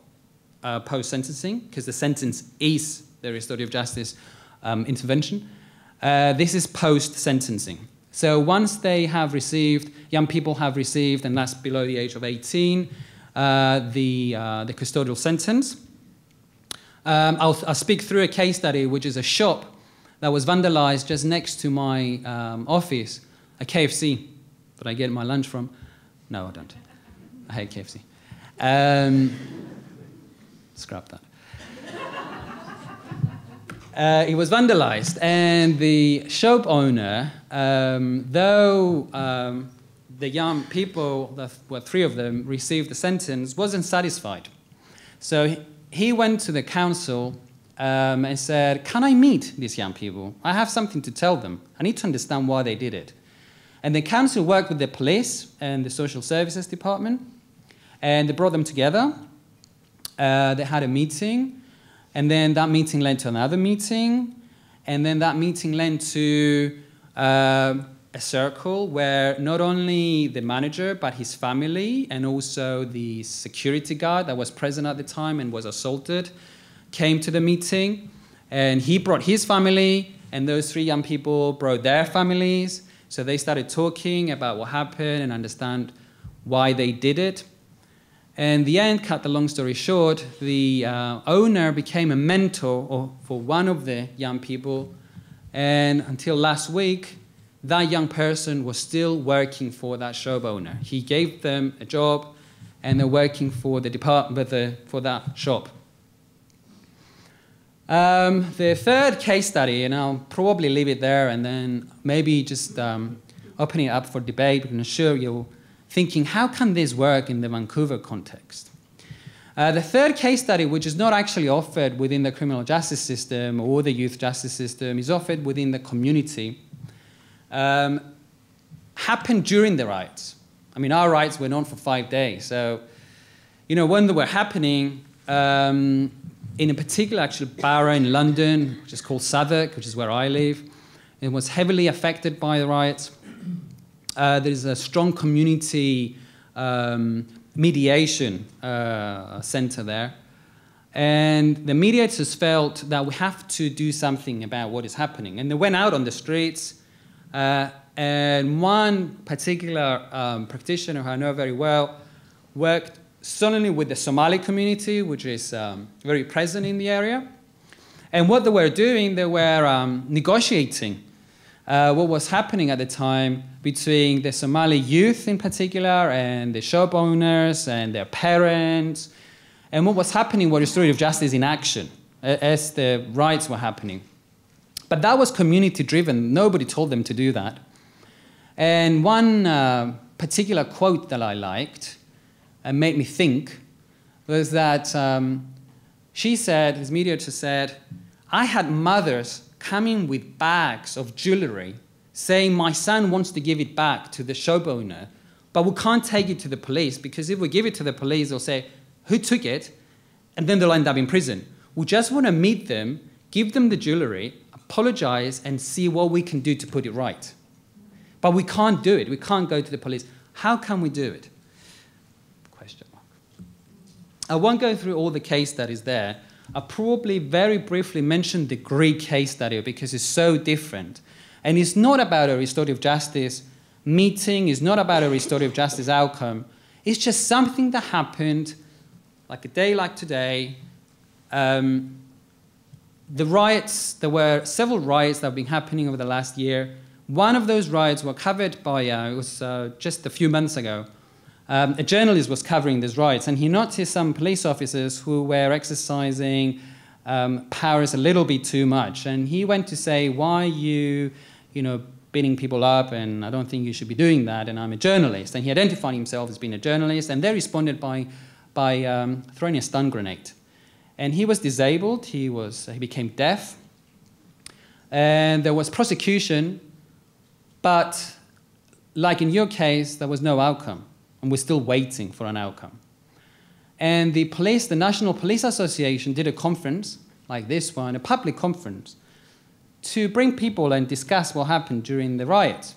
post-sentencing, because the sentence is the restorative justice intervention. This is post-sentencing. So once they have received, young people have received, and that's below the age of 18, the custodial sentence. I'll speak through a case study, which is a shop that was vandalized just next to my office, a KFC that I get my lunch from. No, I don't. I hate KFC. Scrap that. It was vandalized, and the shop owner, though the young people, that were three of them, received the sentence, wasn't satisfied. So he went to the council and said, can I meet these young people? I have something to tell them. I need to understand why they did it. And the council worked with the police and the social services department, and they brought them together. They had a meeting, and then that meeting led to another meeting, and then that meeting led to a circle where not only the manager, but his family and also the security guard that was present at the time and was assaulted came to the meeting. And he brought his family, and those three young people brought their families. So they started talking about what happened and understand why they did it. And in the end, cut the long story short, the owner became a mentor for one of the young people. And until last week, that young person was still working for that shop owner. He gave them a job, and they're working for the department, for that shop. The third case study, and I'll probably leave it there, and then maybe just opening it up for debate, but I'm sure you're thinking, how can this work in the Vancouver context? The third case study, which is not actually offered within the criminal justice system or the youth justice system, is offered within the community, happened during the riots. I mean, our riots went on for 5 days. So, you know, when they were happening, in a particular actual borough in London, which is called Southwark, which is where I live, it was heavily affected by the riots. There's a strong community mediation centre there. And the mediators felt that we have to do something about what is happening. And they went out on the streets. And one particular practitioner who I know very well worked solely with the Somali community, which is very present in the area. And what they were doing, they were negotiating what was happening at the time between the Somali youth in particular and the shop owners and their parents, and what was happening was restorative justice in action as the riots were happening. But that was community driven. Nobody told them to do that. And one particular quote that I liked and made me think was that she said, his mediator said, I had mothers coming with bags of jewelry saying my son wants to give it back to the shop owner, but we can't take it to the police because if we give it to the police, they'll say, who took it? And then they'll end up in prison. We just want to meet them, give them the jewelry, apologize, and see what we can do to put it right. But we can't do it. We can't go to the police. How can we do it? Question mark. I won't go through all the case studies there. I'll probably very briefly mention the Greek case study because it's so different. And it's not about a restorative justice meeting. It's not about a restorative justice outcome. It's just something that happened like a day like today. The riots, there were several riots that have been happening over the last year. One of those riots were covered by, it was just a few months ago. A journalist was covering these riots, and he noticed some police officers who were exercising powers a little bit too much. And he went to say, why are you beating people up, and I don't think you should be doing that, and I'm a journalist. And he identified himself as being a journalist, and they responded by throwing a stun grenade. And he was disabled, he became deaf, and there was prosecution, but like in your case, there was no outcome, and we're still waiting for an outcome. And the police, the National Police Association, did a conference like this one, a public conference, to bring people and discuss what happened during the riots.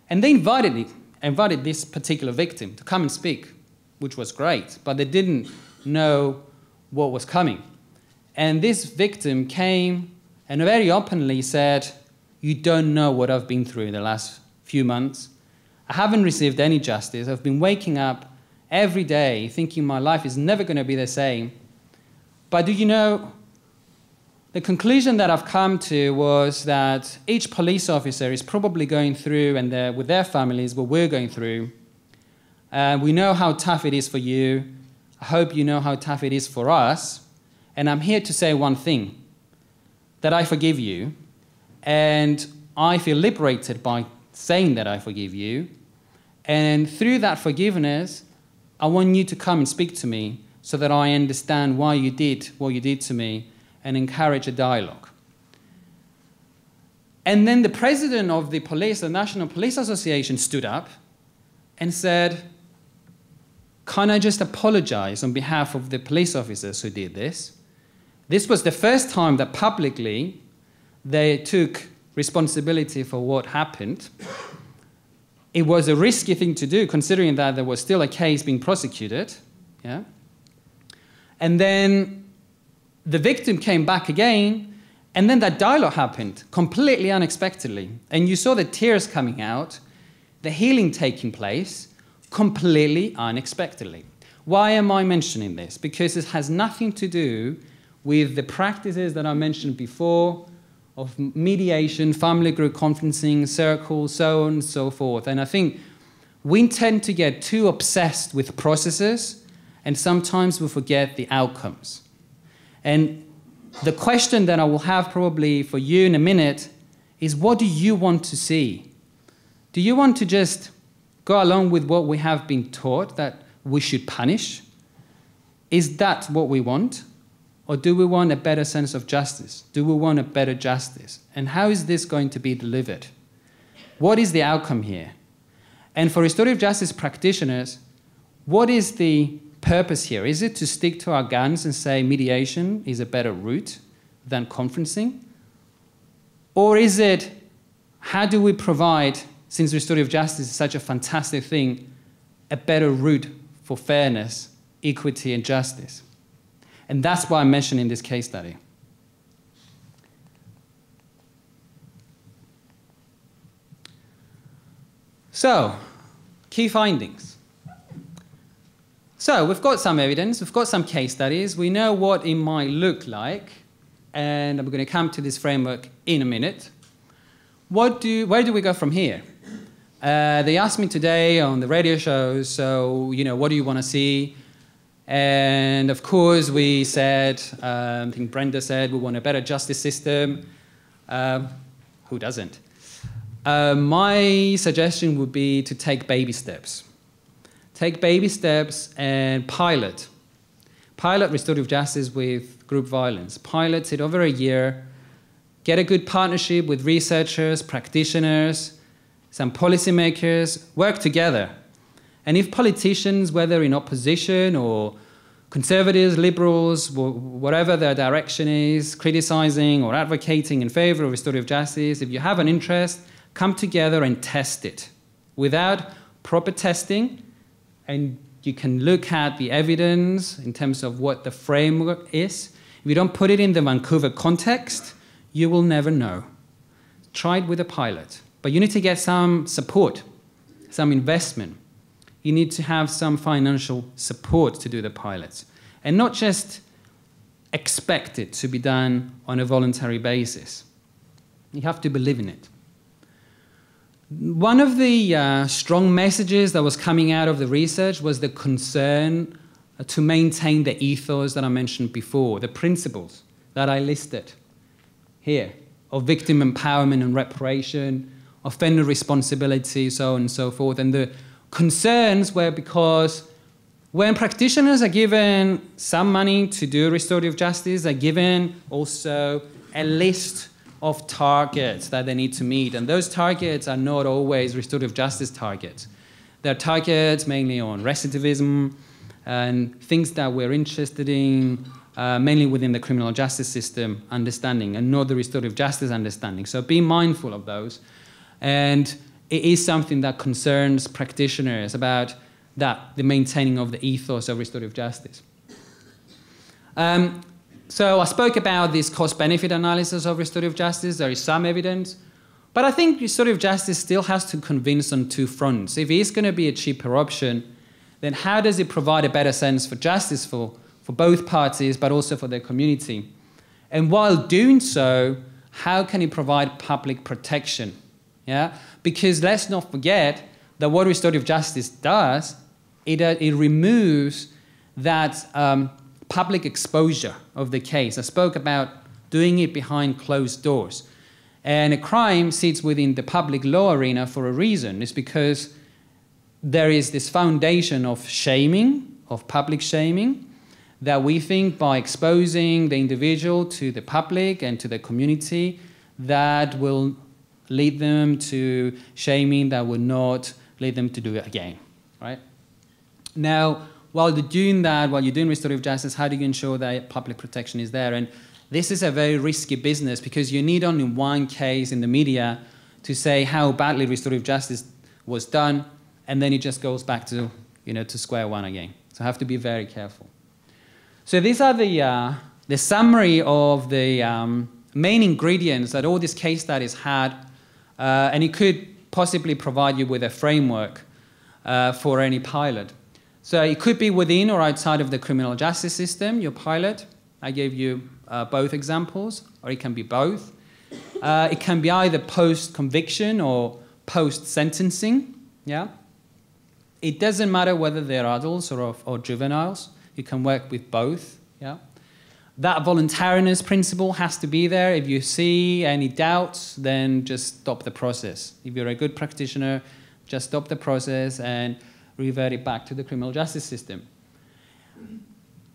And they invited this particular victim to come and speak, which was great, but they didn't know what was coming. And this victim came and very openly said, you don't know what I've been through in the last few months. I haven't received any justice. I've been waking up every day thinking my life is never going to be the same. But do you know, the conclusion that I've come to was that each police officer is probably going through, and with their families, what we're going through. We know how tough it is for you. I hope you know how tough it is for us. And I'm here to say one thing, that I forgive you. And I feel liberated by saying that I forgive you. And through that forgiveness, I want you to come and speak to me so that I understand why you did what you did to me and encourage a dialogue. And then the president of the police, the National Police Association, stood up and said, can I just apologize on behalf of the police officers who did this? This was the first time that publicly they took responsibility for what happened. It was a risky thing to do, considering that there was still a case being prosecuted. Yeah? And then the victim came back again, and then that dialogue happened, completely unexpectedly. And you saw the tears coming out, the healing taking place, completely unexpectedly. Why am I mentioning this? Because it has nothing to do with the practices that I mentioned before of mediation, family group conferencing, circles, so on and so forth. And I think we tend to get too obsessed with processes, and sometimes we forget the outcomes. And the question that I will have probably for you in a minute is, what do you want to see? Do you want to just go along with what we have been taught, that we should punish? Is that what we want? Or do we want a better sense of justice? Do we want a better justice? And how is this going to be delivered? What is the outcome here? And for restorative justice practitioners, what is the purpose here? Is it to stick to our guns and say mediation is a better route than conferencing? Or is it, how do we provide, since restorative justice is such a fantastic thing, a better route for fairness, equity, and justice? And that's why I'm mentioning this case study. So, key findings. So, we've got some evidence, we've got some case studies, we know what it might look like, and I'm going to come to this framework in a minute. Where do we go from here? They asked me today on the radio shows, so, what do you want to see? And of course, we said, I think Brenda said, we want a better justice system. Who doesn't? My suggestion would be to take baby steps. Take baby steps and pilot. Pilot restorative justice with group violence. Pilot it over a year. Get a good partnership with researchers, practitioners, some policymakers. Work together. And if politicians, whether in opposition or conservatives, liberals, whatever their direction is, criticizing or advocating in favor of restorative justice, if you have an interest, come together and test it. Without proper testing, and you can look at the evidence in terms of what the framework is. If you don't put it in the Vancouver context, you will never know. Try it with a pilot. But you need to get some support, some investment. You need to have some financial support to do the pilots. And not just expect it to be done on a voluntary basis. You have to believe in it. One of the strong messages that was coming out of the research was the concern to maintain the ethos that I mentioned before, the principles that I listed here, of victim empowerment and reparation, offender responsibility, so on and so forth. And the concerns were because when practitioners are given some money to do restorative justice, they're given also a list of targets that they need to meet. And those targets are not always restorative justice targets. They're targets mainly on recidivism and things that we're interested in, mainly within the criminal justice system understanding and not the restorative justice understanding. So be mindful of those. And it is something that concerns practitioners about the maintaining of the ethos of restorative justice. So I spoke about this cost-benefit analysis of restorative justice. There is some evidence. But I think restorative justice still has to convince on two fronts. If it is going to be a cheaper option, then how does it provide a better sense for justice for both parties, but also for their community? And while doing so, how can it provide public protection? Yeah? Because let's not forget that what restorative justice does, it removes that public exposure of the case. I spoke about doing it behind closed doors. And a crime sits within the public law arena for a reason. It's because there is this foundation of shaming, of public shaming, that we think by exposing the individual to the public and to the community, that will lead them to shaming, that will not lead them to do it again, right? Now, while you're doing that, while you're doing restorative justice, how do you ensure that public protection is there? And this is a very risky business because you need only one case in the media to say how badly restorative justice was done, and then it just goes back to, to square one again. So I have to be very careful. So these are the summary of the main ingredients that all these case studies had, and it could possibly provide you with a framework for any pilot. So it could be within or outside of the criminal justice system, your pilot. I gave you both examples, or it can be both. It can be either post-conviction or post-sentencing. Yeah? It doesn't matter whether they're adults or juveniles. You can work with both. Yeah? That voluntariness principle has to be there. If you see any doubts, then just stop the process. If you're a good practitioner, just stop the process and revert it back to the criminal justice system.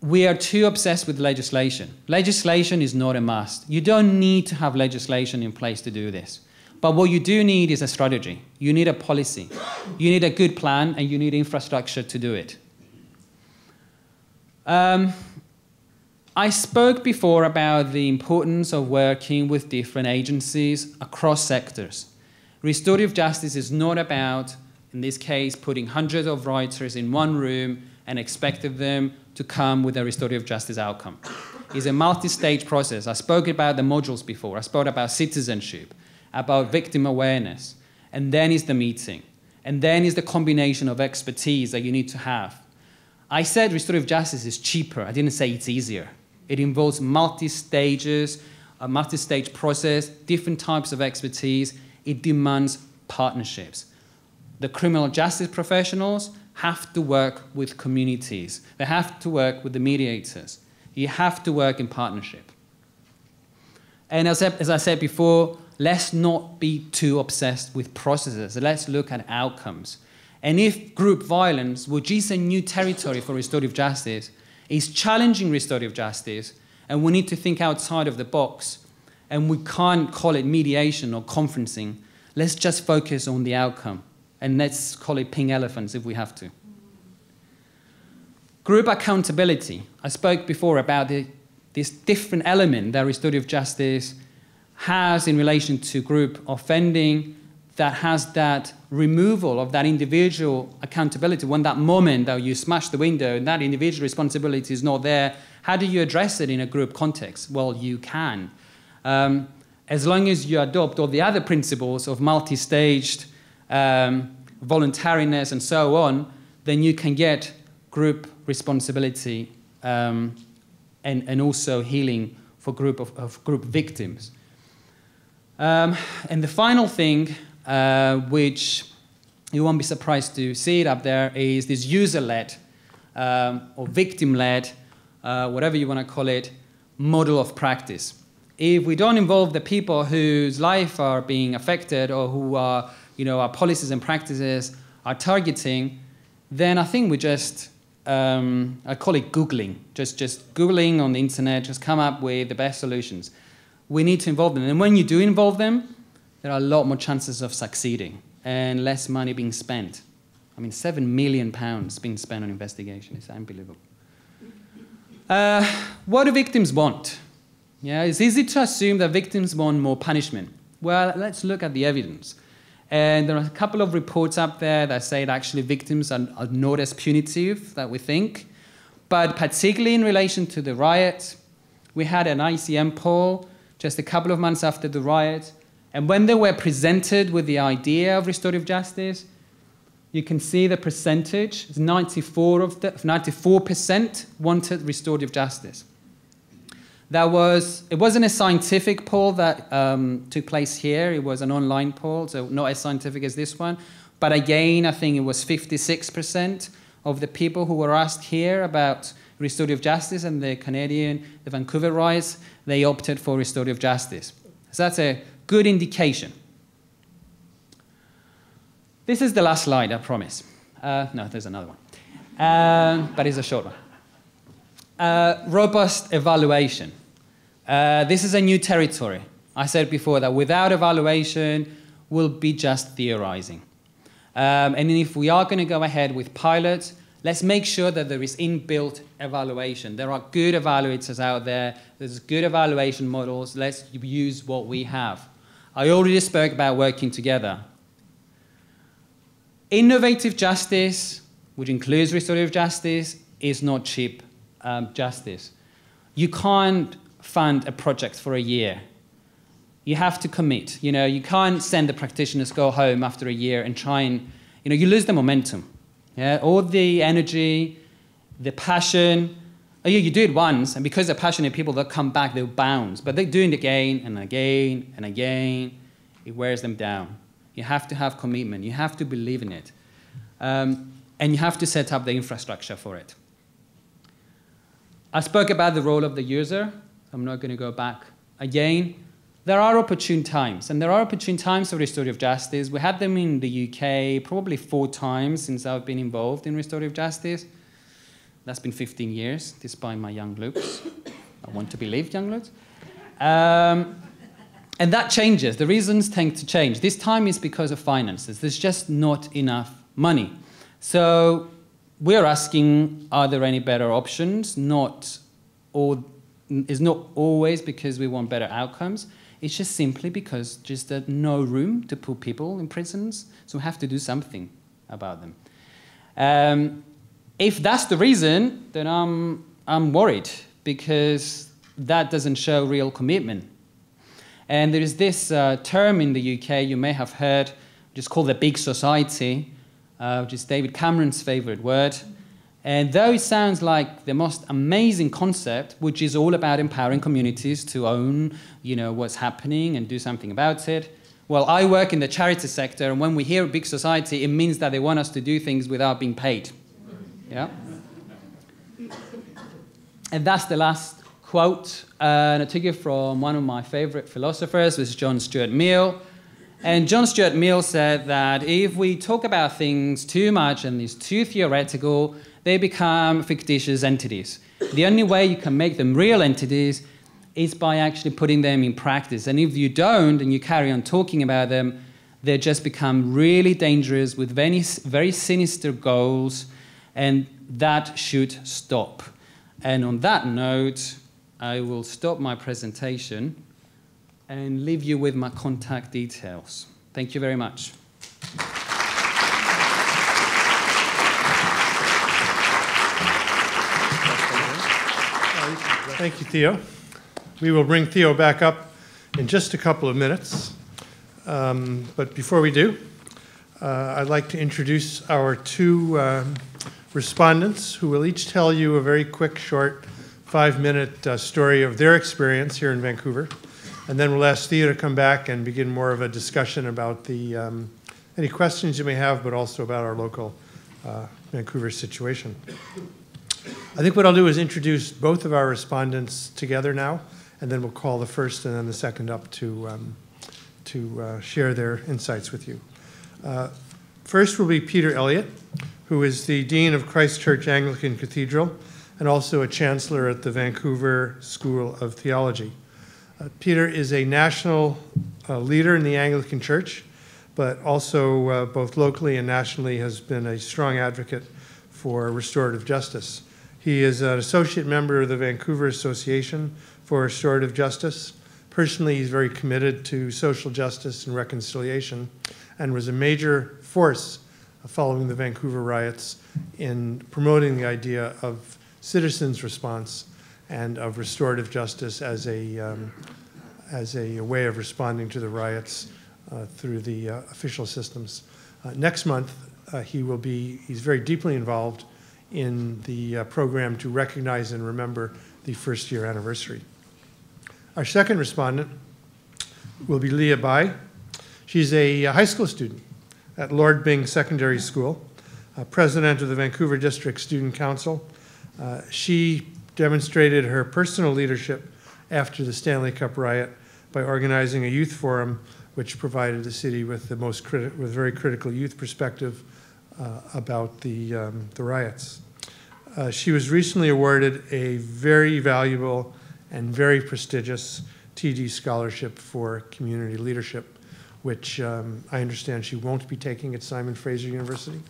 we are too obsessed with legislation. Legislation is not a must. You don't need to have legislation in place to do this. But what you do need is a strategy. You need a policy. You need a good plan, and you need infrastructure to do it. I spoke before about the importance of working with different agencies across sectors. Restorative justice is not about, in this case, putting hundreds of rioters in one room and expecting them to come with a restorative justice outcome. It's a multi-stage process. I spoke about the modules before. I spoke about citizenship, about victim awareness, and then is the meeting. And then is the combination of expertise that you need to have. I said restorative justice is cheaper. I didn't say it's easier. It involves multi-stages, a multi-stage process, different types of expertise. It demands partnerships. The criminal justice professionals have to work with communities. They have to work with the mediators. You have to work in partnership. And as I said before, let's not be too obsessed with processes. Let's look at outcomes. And if group violence, which is a new territory for restorative justice, is challenging restorative justice, and we need to think outside of the box, and we can't call it mediation or conferencing, let's just focus on the outcome. And let's call it pink elephants if we have to. Group accountability. I spoke before about this different element that restorative justice has in relation to group offending, that has that removal of that individual accountability. When that moment that you smash the window and that individual responsibility is not there, how do you address it in a group context? Well, you can. As long as you adopt all the other principles of multi-staged voluntariness and so on, then you can get group responsibility and also healing for group victims. And the final thing, which you won't be surprised to see it up there, is this user-led or victim-led, whatever you want to call it, model of practice. If we don't involve the people whose life are being affected or who are, our policies and practices are targeting, then I think we just, I call it Googling, just Googling on the internet, just come up with the best solutions. We need to involve them. And when you do involve them, there are a lot more chances of succeeding and less money being spent. I mean, £7 million being spent on investigation. It's unbelievable. What do victims want? Yeah, it's easy to assume that victims want more punishment. Well, let's look at the evidence. And there are a couple of reports up there that say that actually victims are not as punitive that we think. But particularly in relation to the riots, we had an ICM poll just a couple of months after the riots. And when they were presented with the idea of restorative justice, you can see the percentage. 94% wanted restorative justice. It wasn't a scientific poll that took place here. It was an online poll, so not as scientific as this one. But again, I think it was 56% of the people who were asked here about restorative justice and the Vancouver riots, they opted for restorative justice. So that's a good indication. This is the last slide, I promise. No, there's another one. But it's a short one. Robust evaluation. This is a new territory. I said before that without evaluation, we'll be just theorizing. And if we are going to go ahead with pilots, let's make sure that there is inbuilt evaluation. There are good evaluators out there. There's good evaluation models. Let's use what we have. I already spoke about working together. Innovative justice, which includes restorative justice, is not cheap justice. You can't fund a project for a year. You have to commit. You can't send the practitioners go home after a year and try and, you lose the momentum. Yeah, all the energy, the passion. Oh, yeah, you do it once, and because they're passionate people, they'll come back, they'll bounce. But they're doing it again and again and again. It wears them down. You have to have commitment. You have to believe in it. And you have to set up the infrastructure for it. I spoke about the role of the user. I'm not going to go back again. There are opportune times, and there are opportune times for restorative justice. We had them in the UK probably 4 times since I've been involved in restorative justice. That's been 15 years, despite my young looks. I want to believe young looks. And that changes. The reasons tend to change. This time is because of finances. There's just not enough money. So we're asking, are there any better options? It's not always because we want better outcomes. It's just simply because there's no room to put people in prisons. So we have to do something about them. If that's the reason, then I'm worried, because that doesn't show real commitment. And there is this term in the UK you may have heard, just called the big society, which is David Cameron's favourite word. And though it sounds like the most amazing concept, which is all about empowering communities to own, what's happening and do something about it. Well, I work in the charity sector, and when we hear big society, it means that they want us to do things without being paid. Yeah? And that's the last quote, and I took it from one of my favorite philosophers, which is John Stuart Mill. And John Stuart Mill said that if we talk about things too much and it's too theoretical, they become fictitious entities. The only way you can make them real entities is by actually putting them in practice. And if you don't, and you carry on talking about them, they just become really dangerous with very, very sinister goals, and that should stop. And on that note, I will stop my presentation and leave you with my contact details. Thank you very much. Thank you, Theo. We will bring Theo back up in just a couple of minutes. But before we do, I'd like to introduce our two respondents who will each tell you a very quick, short, 5-minute story of their experience here in Vancouver. And then we'll ask Theo to come back and begin more of a discussion about the any questions you may have, but also about our local Vancouver situation. I think what I'll do is introduce both of our respondents together now, and then we'll call the first and then the second up to share their insights with you. First will be Peter Elliott, who is the Dean of Christ Church Anglican Cathedral and also a Chancellor at the Vancouver School of Theology. Peter is a national leader in the Anglican Church, but also both locally and nationally has been a strong advocate for restorative justice. He is an associate member of the Vancouver Association for Restorative Justice. Personally, he's very committed to social justice and reconciliation and was a major force following the Vancouver riots in promoting the idea of citizens' response and of restorative justice as a way of responding to the riots through the official systems. Next month, he's very deeply involved in the program to recognize and remember the first-year anniversary. Our second respondent will be Leah Bai. She's a high school student at Lord Byng Secondary School, president of the Vancouver District Student Council. She demonstrated her personal leadership after the Stanley Cup riot by organizing a youth forum which provided the city with the very critical youth perspective about the riots. She was recently awarded a very valuable and very prestigious TD scholarship for community leadership, which I understand she won't be taking at Simon Fraser University.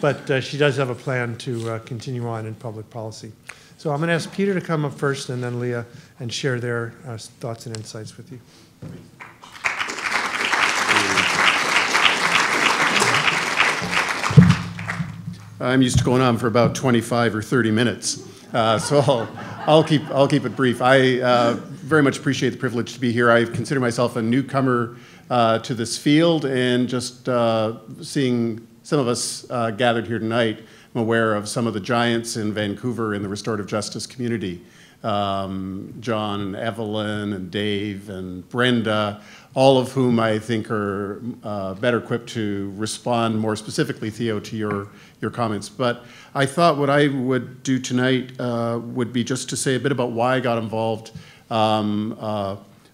But she does have a plan to continue on in public policy. So I'm going to ask Peter to come up first, and then Leah, and share their thoughts and insights with you. I'm used to going on for about 25 or 30 minutes, so I'll keep it brief. I very much appreciate the privilege to be here. I consider myself a newcomer to this field, and just seeing some of us gathered here tonight, I'm aware of some of the giants in Vancouver in the restorative justice community. John and Evelyn and Dave and Brenda, all of whom I think are better equipped to respond more specifically, Theo, to your comments. But I thought what I would do tonight would be just to say a bit about why I got involved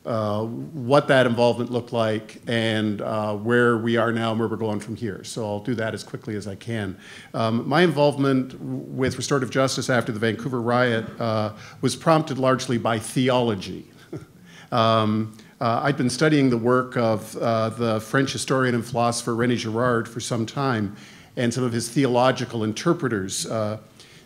what that involvement looked like, and where we are now and where we're going from here. So I'll do that as quickly as I can. My involvement with restorative justice after the Vancouver riot was prompted largely by theology. I'd been studying the work of the French historian and philosopher René Girard for some time, and some of his theological interpreters.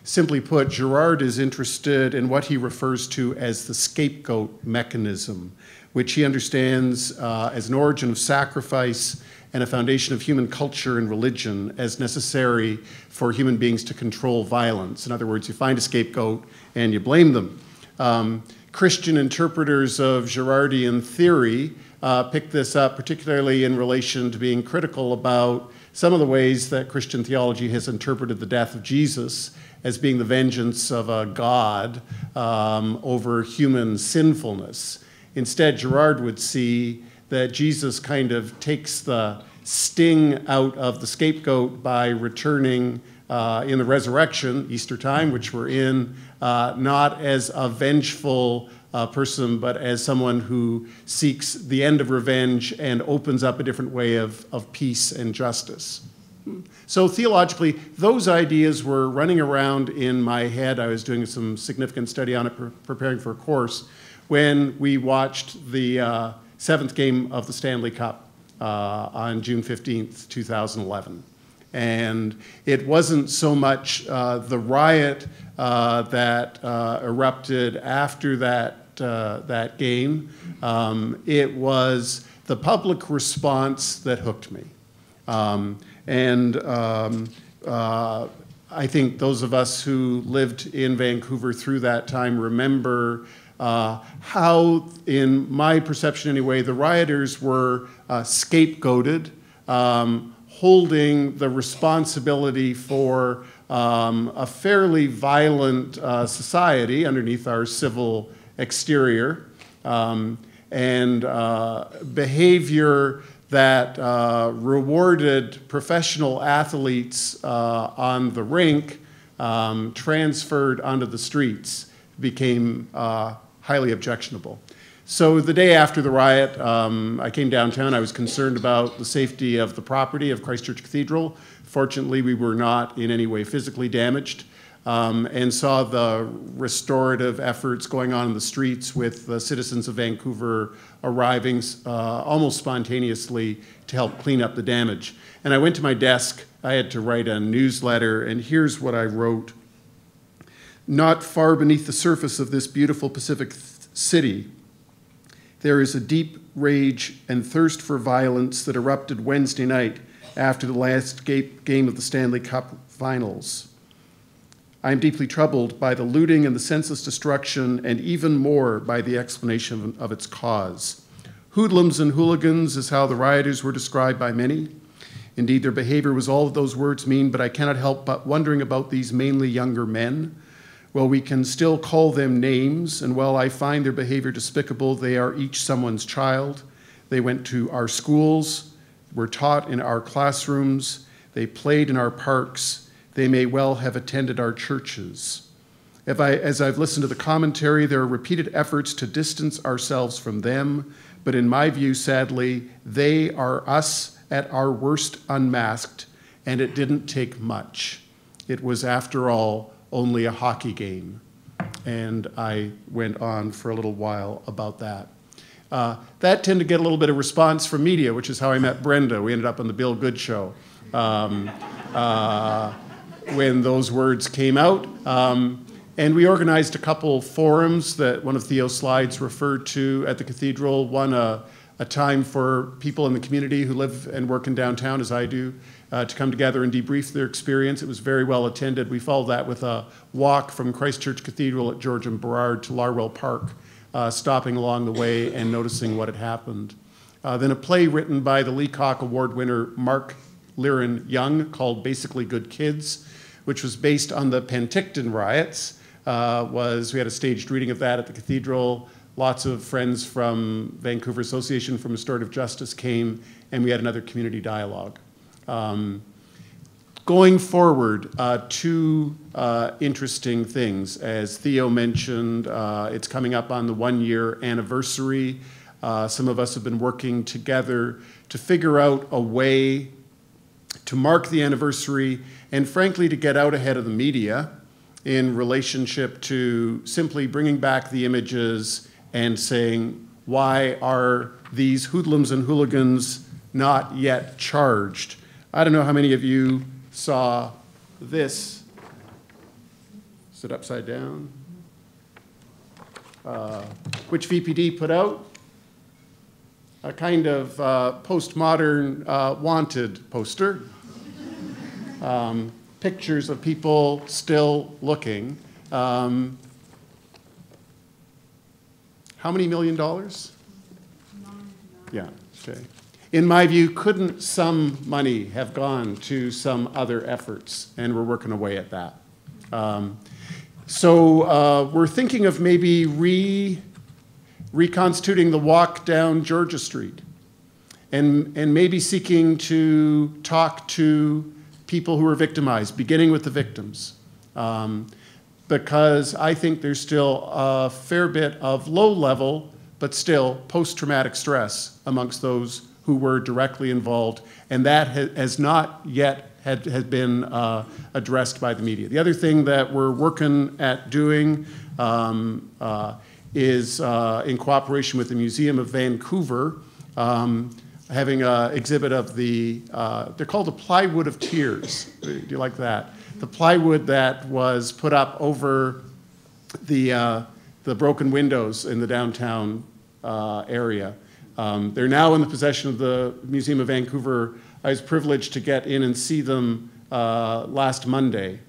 Simply put, Girard is interested in what he refers to as the scapegoat mechanism, which he understands as an origin of sacrifice and a foundation of human culture and religion as necessary for human beings to control violence. In other words, you find a scapegoat and you blame them. Christian interpreters of Girardian theory pick this up, particularly in relation to being critical about some of the ways that Christian theology has interpreted the death of Jesus as being the vengeance of a God over human sinfulness. Instead, Girard would see that Jesus kind of takes the sting out of the scapegoat by returning in the resurrection, Easter time, which we're in, not as a vengeful person, but as someone who seeks the end of revenge and opens up a different way of peace and justice. So theologically, those ideas were running around in my head. I was doing some significant study on it, preparing for a course, when we watched the seventh game of the Stanley Cup on June 15th, 2011. And it wasn't so much the riot that erupted after that game. It was the public response that hooked me. I think those of us who lived in Vancouver through that time remember how, in my perception anyway, the rioters were scapegoated, holding the responsibility for a fairly violent society underneath our civil exterior, and behavior that rewarded professional athletes on the rink transferred onto the streets became highly objectionable. So the day after the riot, I came downtown. I was concerned about the safety of the property of Christchurch Cathedral. Fortunately, we were not in any way physically damaged, and saw the restorative efforts going on in the streets with the citizens of Vancouver arriving almost spontaneously to help clean up the damage. And I went to my desk. I had to write a newsletter, and here's what I wrote. Not far beneath the surface of this beautiful Pacific city, there is a deep rage and thirst for violence that erupted Wednesday night after the last game of the Stanley Cup Finals. I am deeply troubled by the looting and the senseless destruction, and even more by the explanation of its cause. Hoodlums and hooligans is how the rioters were described by many. Indeed, their behavior was all those words mean, but I cannot help but wondering about these mainly younger men. Well, we can still call them names, and while I find their behavior despicable, they are each someone's child. They went to our schools, were taught in our classrooms, they played in our parks, they may well have attended our churches. As I've listened to the commentary, there are repeated efforts to distance ourselves from them, but in my view, sadly, they are us at our worst unmasked, and it didn't take much. It was, after all, only a hockey game. And I went on for a little while about that. That tended to get a little bit of response from media, which is how I met Brenda. We ended up on the Bill Good Show when those words came out. And we organized a couple forums that one of Theo's slides referred to at the cathedral. One, a time for people in the community who live and work in downtown, as I do, to come together and debrief their experience. It was very well attended. We followed that with a walk from Christchurch Cathedral at George and Burrard to Larwell Park, stopping along the way and noticing what had happened. Then a play written by the Leacock Award winner Mark Liren Young called Basically Good Kids, which was based on the Penticton riots. We had a staged reading of that at the cathedral. Lots of friends from Vancouver Association for Restorative Justice came, and we had another community dialogue. Going forward, two interesting things. As Theo mentioned, it's coming up on the 1-year anniversary Some of us have been working together to figure out a way to mark the anniversary and frankly to get out ahead of the media in relationship to simply bringing back the images and saying, why are these hoodlums and hooligans not yet charged? I don't know how many of you saw this. Is it upside down? Which VPD put out? A kind of postmodern wanted poster. Pictures of people still looking. How many $1 million? Yeah, okay. In my view, couldn't some money have gone to some other efforts? And we're working away at that. So we're thinking of maybe reconstituting the walk down Georgia Street and maybe seeking to talk to people who are victimized, beginning with the victims. Because I think there's still a fair bit of low level, but still post-traumatic stress amongst those who were directly involved, and that has not yet had been addressed by the media. The other thing that we're working at doing is in cooperation with the Museum of Vancouver, having an exhibit of the, they're called the Plywood of Tears. Do you like that? The plywood that was put up over the broken windows in the downtown area. They're now in the possession of the Museum of Vancouver. I was privileged to get in and see them last Monday.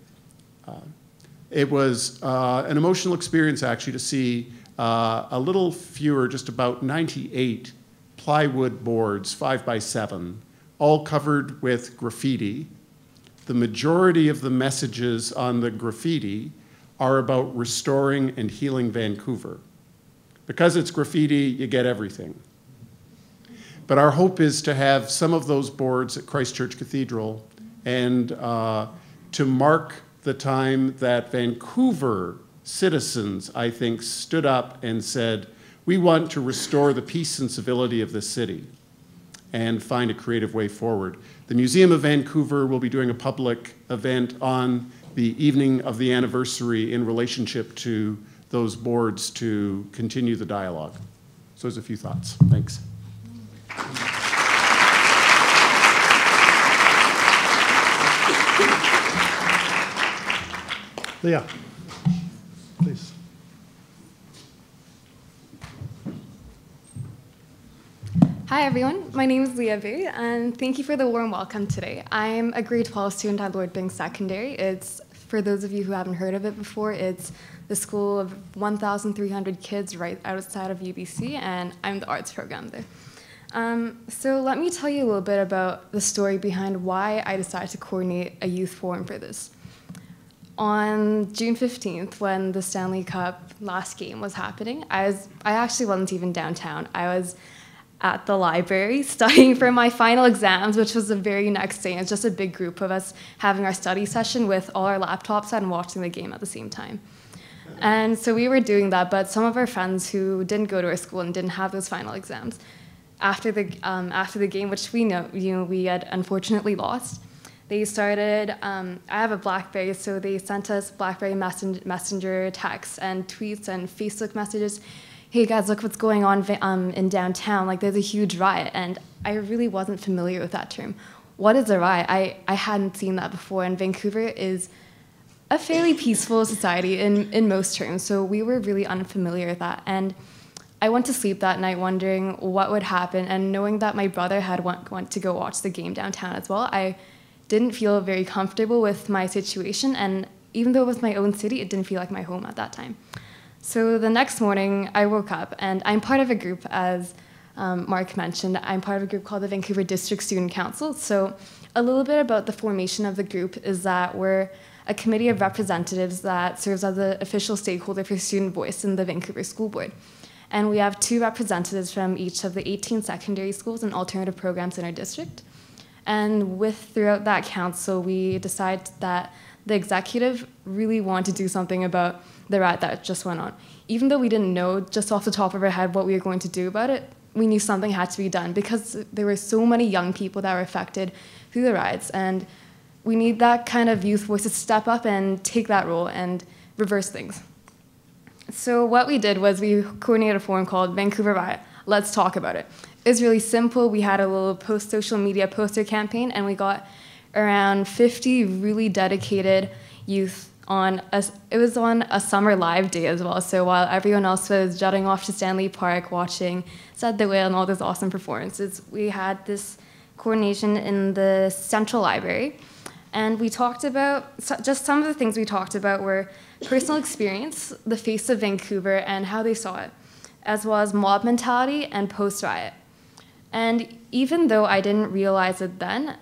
It was an emotional experience, actually, to see a little fewer, just about 98 plywood boards, 5x7, all covered with graffiti. The majority of the messages on the graffiti are about restoring and healing Vancouver. Because it's graffiti, you get everything. But our hope is to have some of those boards at Christchurch Cathedral and to mark the time that Vancouver citizens, I think, stood up and said, we want to restore the peace and civility of this city and find a creative way forward. The Museum of Vancouver will be doing a public event on the evening of the anniversary in relationship to those boards to continue the dialogue. So there's a few thoughts. Thanks. Leah, please. Hi everyone, my name is Leah Bay, and thank you for the warm welcome today. I'm a grade 12 student at Lord Byng Secondary. It's, for those of you who haven't heard of it before, it's the school of 1,300 kids right outside of UBC, and I'm the arts program there. So let me tell you a little bit about the story behind why I decided to coordinate a youth forum for this. On June 15th, when the Stanley Cup last game was happening, I actually wasn't even downtown. I was at the library studying for my final exams, which was the very next day. It's just a big group of us having our study session with all our laptops and watching the game at the same time. And so we were doing that, but some of our friends who didn't go to our school and didn't have those final exams, after the game, which we know, we had unfortunately lost, they started, I have a BlackBerry, so they sent us BlackBerry Messenger texts and tweets and Facebook messages. Hey guys, look what's going on in downtown, like there's a huge riot. And I really wasn't familiar with that term. What is a riot? I hadn't seen that before, and Vancouver is a fairly peaceful society in most terms, so we were really unfamiliar with that. And I went to sleep that night wondering what would happen, and knowing that my brother had went to go watch the game downtown as well, I didn't feel very comfortable with my situation, and even though it was my own city, it didn't feel like my home at that time. So the next morning, I woke up, and I'm part of a group, as Mark mentioned, I'm part of a group called the Vancouver District Student Council. So a little bit about the formation of the group is that we're a committee of representatives that serves as the official stakeholder for student voice in the Vancouver School Board. And we have 2 representatives from each of the 18 secondary schools and alternative programs in our district. And throughout that council, we decided that the executive really wanted to do something about the riot that just went on. Even though we didn't know just off the top of our head what we were going to do about it, we knew something had to be done because there were so many young people that were affected through the riots, and we need that kind of youth voice to step up and take that role and reverse things. So what we did was we coordinated a forum called Vancouver Riot. Let's talk about it. It was really simple. We had a little social media poster campaign, and we got around 50 really dedicated youth it was on a summer live day as well. So while everyone else was jetting off to Stanley Park, watching Said the Whale and all those awesome performances, we had this coordination in the Central Library. And we talked about, just some of the things we talked about were personal experience, the face of Vancouver and how they saw it, as well as mob mentality and post-riot. And even though I didn't realize it then,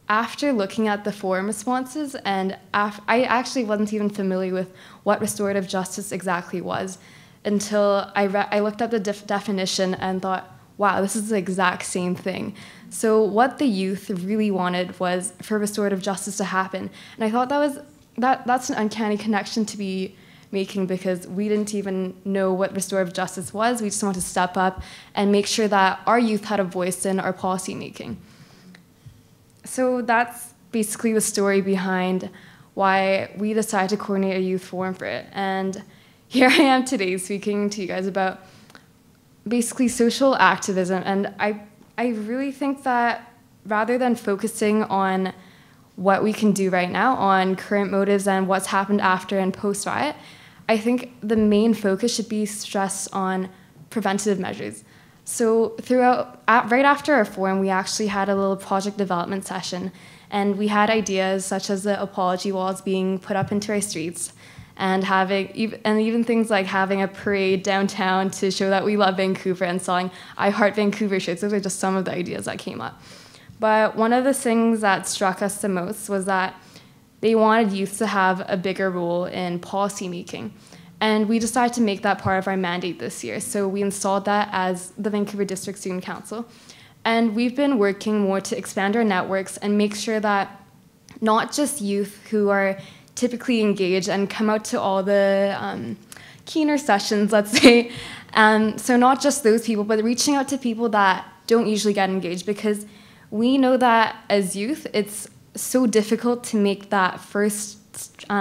after looking at the forum responses, and I actually wasn't even familiar with what restorative justice exactly was until I looked up the definition and thought, wow, this is the exact same thing. So what the youth really wanted was for restorative justice to happen. And I thought that's an uncanny connection to be making, because we didn't even know what restorative justice was. We just wanted to step up and make sure that our youth had a voice in our policy making. So that's basically the story behind why we decided to coordinate a youth forum for it. And here I am today speaking to you guys about basically social activism. And I really think that rather than focusing on what we can do right now, on current motives and what's happened after and post-riot, I think the main focus should be stressed on preventative measures. So right after our forum, we actually had a little project development session, and we had ideas such as the apology walls being put up into our streets, and even things like having a parade downtown to show that we love Vancouver and selling I Heart Vancouver shirts. Those are just some of the ideas that came up. But one of the things that struck us the most was that they wanted youth to have a bigger role in policy making. And we decided to make that part of our mandate this year. So we installed that as the Vancouver District Student Council. And we've been working more to expand our networks and make sure that not just youth who are typically engaged and come out to all the keener sessions, let's say, so not just those people, but reaching out to people that don't usually get engaged, because we know that as youth, it's so difficult to make that first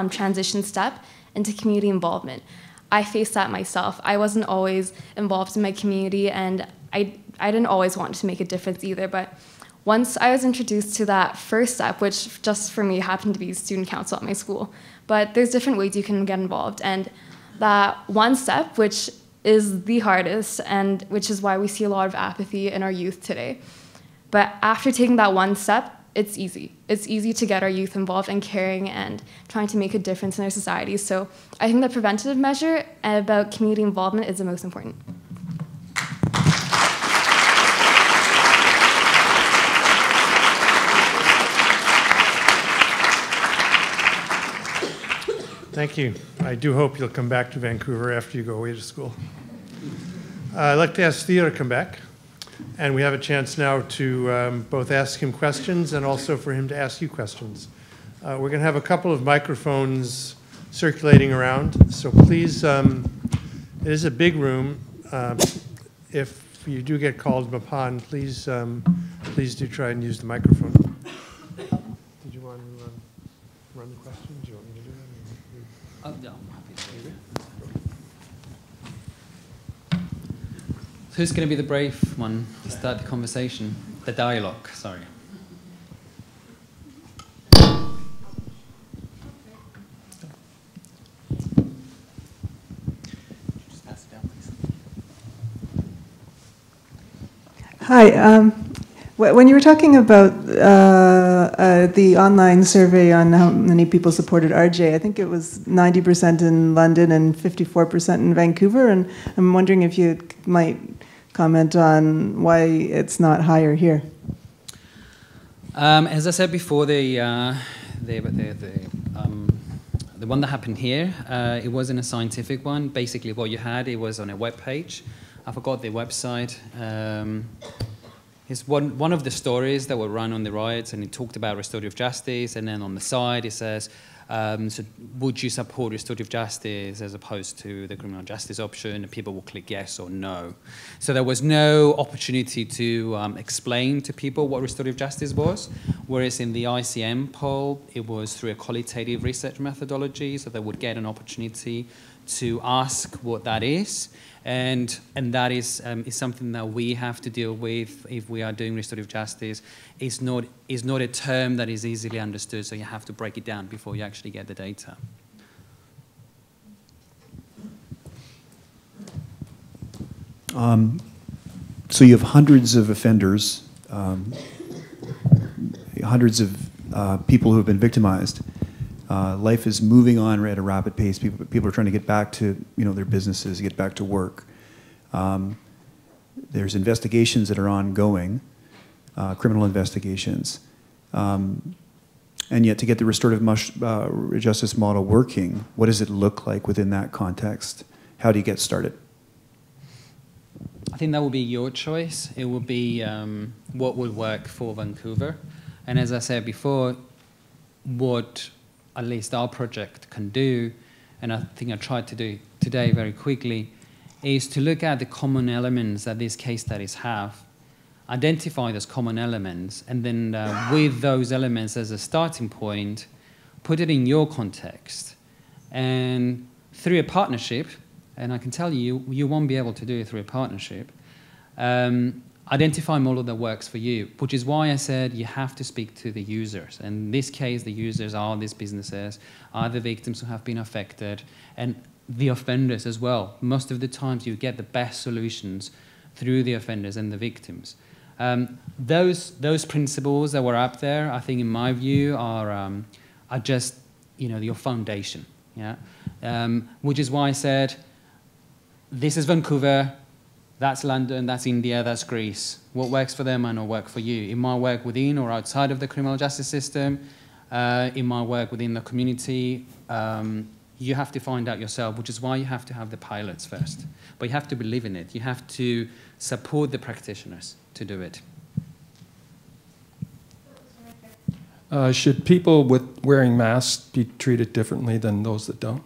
transition step into community involvement. I faced that myself. I wasn't always involved in my community, and I didn't always want to make a difference either, but once I was introduced to that first step, which just for me happened to be student council at my school, but there's different ways you can get involved, and that one step, which is the hardest, and which is why we see a lot of apathy in our youth today. But after taking that one step, it's easy. It's easy to get our youth involved and caring and trying to make a difference in our society. So I think the preventative measure about community involvement is the most important. Thank you. I do hope you'll come back to Vancouver after you go away to school. I'd like to ask Theo to come back. And we have a chance now to both ask him questions and also for him to ask you questions. We're going to have a couple of microphones circulating around. So please, it is a big room. If you do get called upon, please do try and use the microphone. Did you want to run the questions? Do you want me to do that? No, I'm happy to do it. Who's going to be the brave one to start the conversation? The dialogue, sorry. Just pass it down, please. Hi. When you were talking about the online survey on how many people supported RJ, I think it was 90% in London and 54% in Vancouver, and I'm wondering if you might comment on why it's not higher here. As I said before, the one that happened here, it wasn't a scientific one. Basically, what you had, it was on a web page. I forgot the website. It's one of the stories that were run on the riots, and it talked about restorative justice, and then on the side it says, So would you support restorative justice as opposed to the criminal justice option? And people will click yes or no. So there was no opportunity to explain to people what restorative justice was, whereas in the ICM poll, it was through a qualitative research methodology, so they would get an opportunity to ask what that is. And that is something that we have to deal with if we are doing restorative justice. It's not a term that is easily understood, so you have to break it down before you actually get the data. So you have hundreds of offenders, hundreds of people who have been victimized. Life is moving on at a rapid pace. People are trying to get back to their businesses, get back to work. There's investigations that are ongoing, criminal investigations. And yet to get the restorative justice model working, what does it look like within that context? How do you get started? I think that would be your choice. It would be what would work for Vancouver. And as I said before, what at least our project can do, and I think I tried to do today very quickly, is to look at the common elements that these case studies have, identify those common elements, and then with those elements as a starting point, put it in your context. And through a partnership, and I can tell you, you won't be able to do it through a partnership, identify a model that works for you, which is why I said you have to speak to the users. And in this case, the users are these businesses, are the victims who have been affected, and the offenders as well. Most of the times you get the best solutions through the offenders and the victims. Those principles that were up there, I think in my view, are just your foundation. Yeah? Which is why I said, this is Vancouver, that's London, that's India, that's Greece. What works for them might not work for you. It might work within or outside of the criminal justice system. It might work within the community. You have to find out yourself, which is why you have to have the pilots first. But you have to believe in it. You have to support the practitioners to do it. Should people with wearing masks be treated differently than those that don't?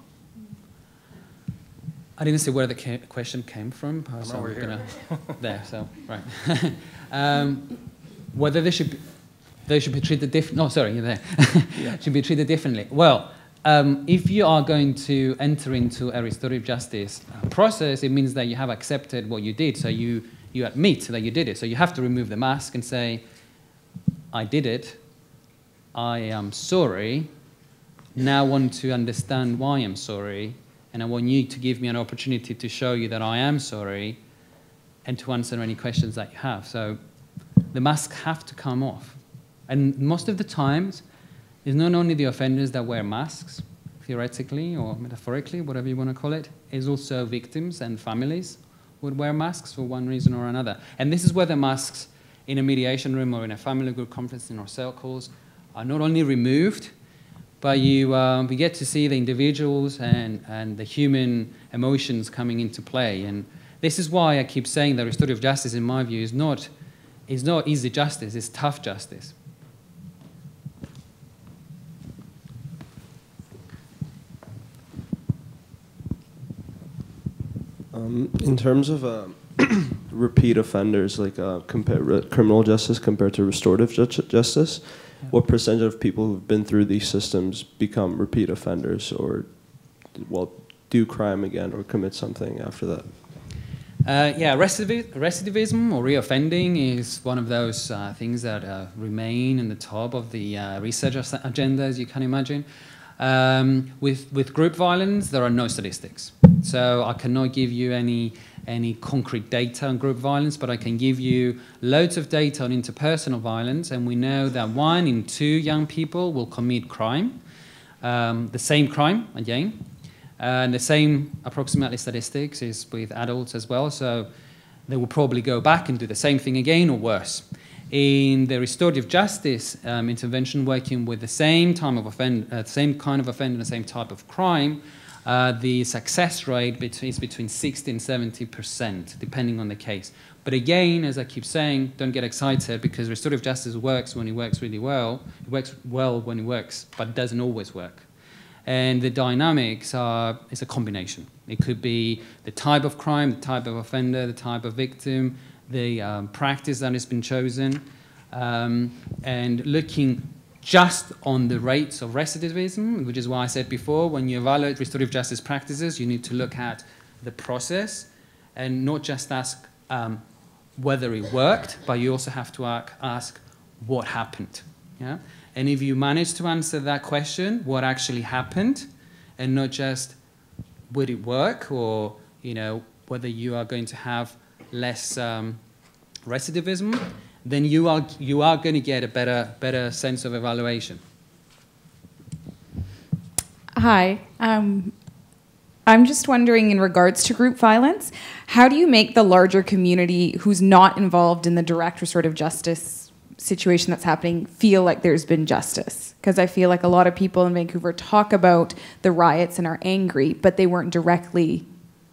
I didn't see where the question came from. So over here. There, so, right. Whether they should be treated differently. No, sorry, you're there. Yeah. Should be treated differently. Well, if you are going to enter into a restorative justice process, it means that you have accepted what you did. So you admit that you did it. So you have to remove the mask and say, I did it. I am sorry. Now I want to understand why I'm sorry. And I want you to give me an opportunity to show you that I am sorry and to answer any questions that you have. So the masks have to come off. And most of the times, it's not only the offenders that wear masks, theoretically or metaphorically, whatever you want to call it, it's also victims and families would wear masks for one reason or another. And this is where the masks in a mediation room or in a family group conference in our circles are not only removed, but we get to see the individuals and the human emotions coming into play. And this is why I keep saying that restorative justice, in my view, is not easy justice, it's tough justice. In terms of repeat offenders, like criminal justice compared to restorative justice, what percentage of people who've been through these systems become repeat offenders or, do crime again or commit something after that? Recidivism or reoffending is one of those things that remain in the top of the research agenda, as you can imagine. With group violence, there are no statistics. So I cannot give you any concrete data on group violence, but I can give you loads of data on interpersonal violence, and we know that 1 in 2 young people will commit crime, the same crime again, and the same approximately statistics is with adults as well, so they will probably go back and do the same thing again or worse. In the restorative justice intervention, working with the same kind of offender, the same type of crime, the success rate is between 60 and 70%, depending on the case. But again, as I keep saying, don't get excited, because restorative justice works when it works really well. It works well when it works, but it doesn't always work. And the dynamics is a combination. It could be the type of crime, the type of offender, the type of victim, the practice that has been chosen, and looking just on the rates of recidivism, which is why I said before, when you evaluate restorative justice practices, you need to look at the process and not just ask whether it worked, but you also have to ask what happened. Yeah? And if you manage to answer that question, what actually happened, and not just would it work, or whether you are going to have less recidivism, then you are going to get a better sense of evaluation. Hi. I'm just wondering, in regards to group violence, how do you make the larger community who's not involved in the direct restorative justice situation that's happening feel like there's been justice? Because I feel like a lot of people in Vancouver talk about the riots and are angry, but they weren't directly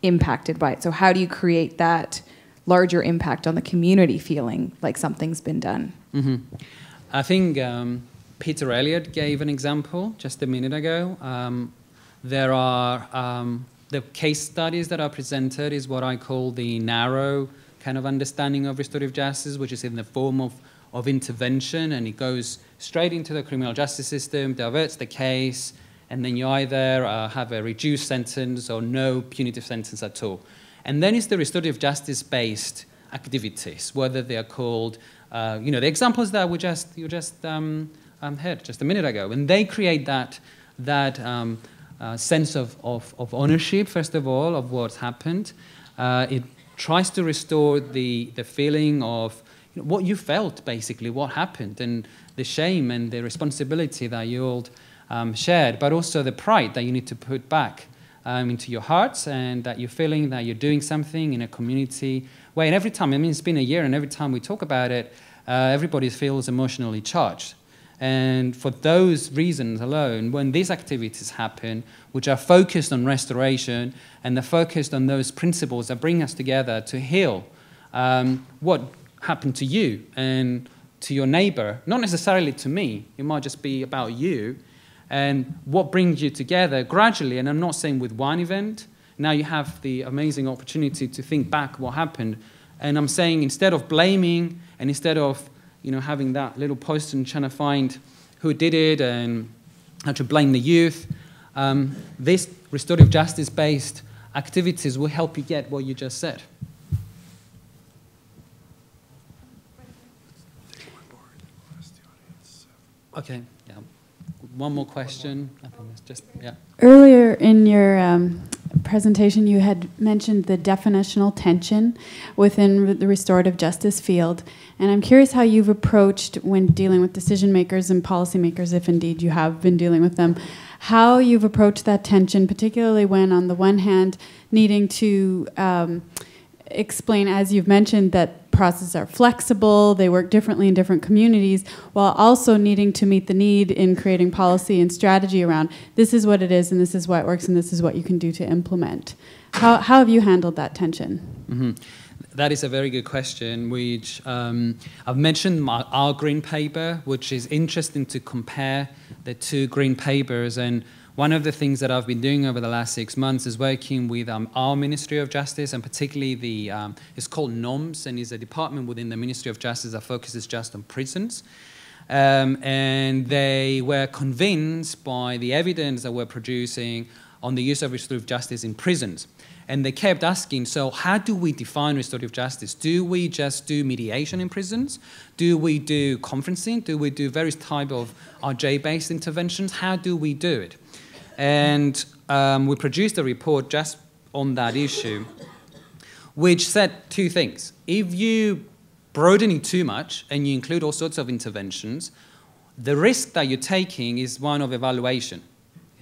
impacted by it. So how do you create that larger impact on the community feeling like something's been done? Mm-hmm. I think Peter Elliott gave an example just a minute ago. There are the case studies that are presented is what I call the narrow kind of understanding of restorative justice, which is in the form of intervention, and it goes straight into the criminal justice system, diverts the case, and then you either have a reduced sentence or no punitive sentence at all. And then it's the restorative justice-based activities, whether they are called, the examples that you just heard just a minute ago, and they create that sense of ownership, first of all, of what's happened. It tries to restore the feeling of what you felt, basically, what happened, and the shame and the responsibility that you all shared, but also the pride that you need to put back into your hearts, and that you're feeling that you're doing something in a community way. And every time, it's been a year, and every time we talk about it, everybody feels emotionally charged. And for those reasons alone, when these activities happen, which are focused on restoration, and they're focused on those principles that bring us together to heal what happened to you and to your neighbor, not necessarily to me, it might just be about you, and what brings you together gradually. And I'm not saying with one event. Now you have the amazing opportunity to think back what happened. And I'm saying, instead of blaming, and instead of having that little post and trying to find who did it and how to blame the youth, these restorative justice-based activities will help you get what you just said. Okay, yeah. One more question. I think it's just, yeah. Earlier in your presentation, you had mentioned the definitional tension within the restorative justice field. And I'm curious how you've approached, when dealing with decision makers and policymakers, if indeed you have been dealing with them, how you've approached that tension, particularly when, on the one hand, needing to explain, as you've mentioned, that processes are flexible, they work differently in different communities, while also needing to meet the need in creating policy and strategy around this is what it is, and this is why it works, and this is what you can do to implement. How have you handled that tension? Mm-hmm. That is a very good question, which I've mentioned our green paper, which is interesting to compare the two green papers. And one of the things that I've been doing over the last 6 months is working with our Ministry of Justice, and particularly it's called NOMS, and is a department within the Ministry of Justice that focuses just on prisons. And they were convinced by the evidence that we're producing on the use of restorative justice in prisons. And they kept asking, so how do we define restorative justice? Do we just do mediation in prisons? Do we do conferencing? Do we do various types of RJ-based interventions? How do we do it? And we produced a report just on that issue, which said two things. If you broaden it too much and you include all sorts of interventions, the risk that you're taking is one of evaluation,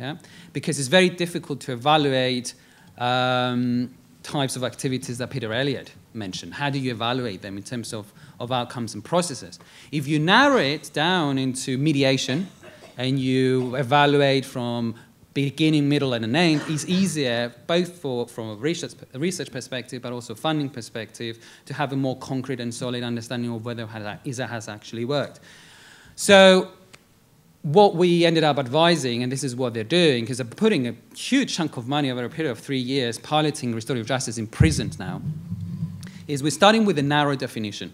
yeah? Because it's very difficult to evaluate types of activities that Peter Elliott mentioned. How do you evaluate them in terms of outcomes and processes? If you narrow it down into mediation and you evaluate from beginning, middle, and an end, it's easier both from a research perspective, but also funding perspective, to have a more concrete and solid understanding of whether it has actually worked. So what we ended up advising, and this is what they're doing, because they're putting a huge chunk of money over a period of 3 years, piloting restorative justice in prisons now, is we're starting with a narrow definition.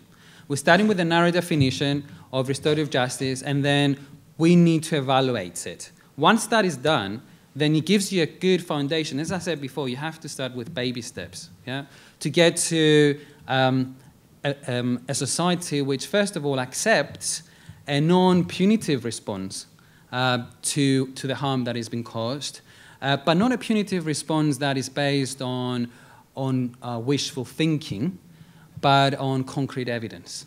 We're starting with a narrow definition of restorative justice, and then we need to evaluate it. Once that is done, then it gives you a good foundation. As I said before, you have to start with baby steps, yeah, to get to a society which, first of all, accepts a non-punitive response to the harm that has been caused, but not a punitive response that is based on wishful thinking, but on concrete evidence.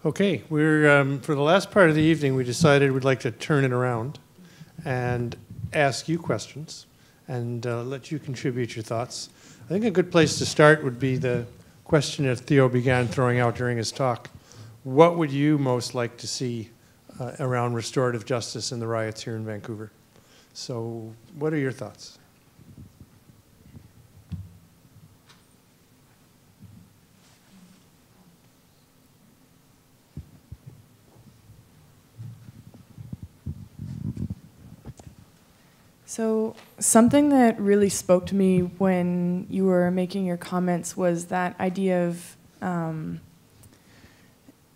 Okay, we're for the last part of the evening, we decided we'd like to turn it around and ask you questions and let you contribute your thoughts. I think a good place to start would be the question that Theo began throwing out during his talk. What would you most like to see around restorative justice in the riots here in Vancouver? So what are your thoughts? So something that really spoke to me when you were making your comments was that idea of,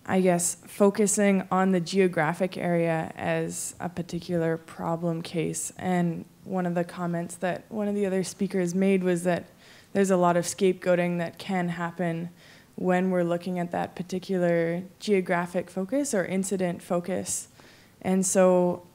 I guess, focusing on the geographic area as a particular problem case. And one of the comments that one of the other speakers made was that there's a lot of scapegoating that can happen when we're looking at that particular geographic focus or incident focus. And so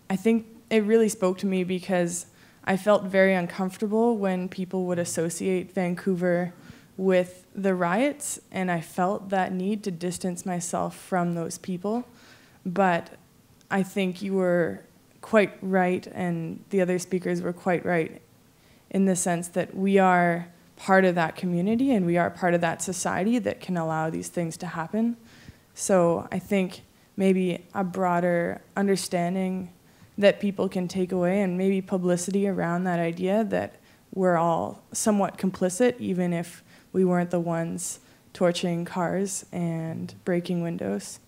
I think it really spoke to me because I felt very uncomfortable when people would associate Vancouver with the riots, and I felt that need to distance myself from those people. But I think you were quite right, and the other speakers were quite right, in the sense that we are part of that community and we are part of that society that can allow these things to happen. So I think maybe a broader understanding that people can take away, and maybe publicity around that idea that we're all somewhat complicit, even if we weren't the ones torching cars and breaking windows.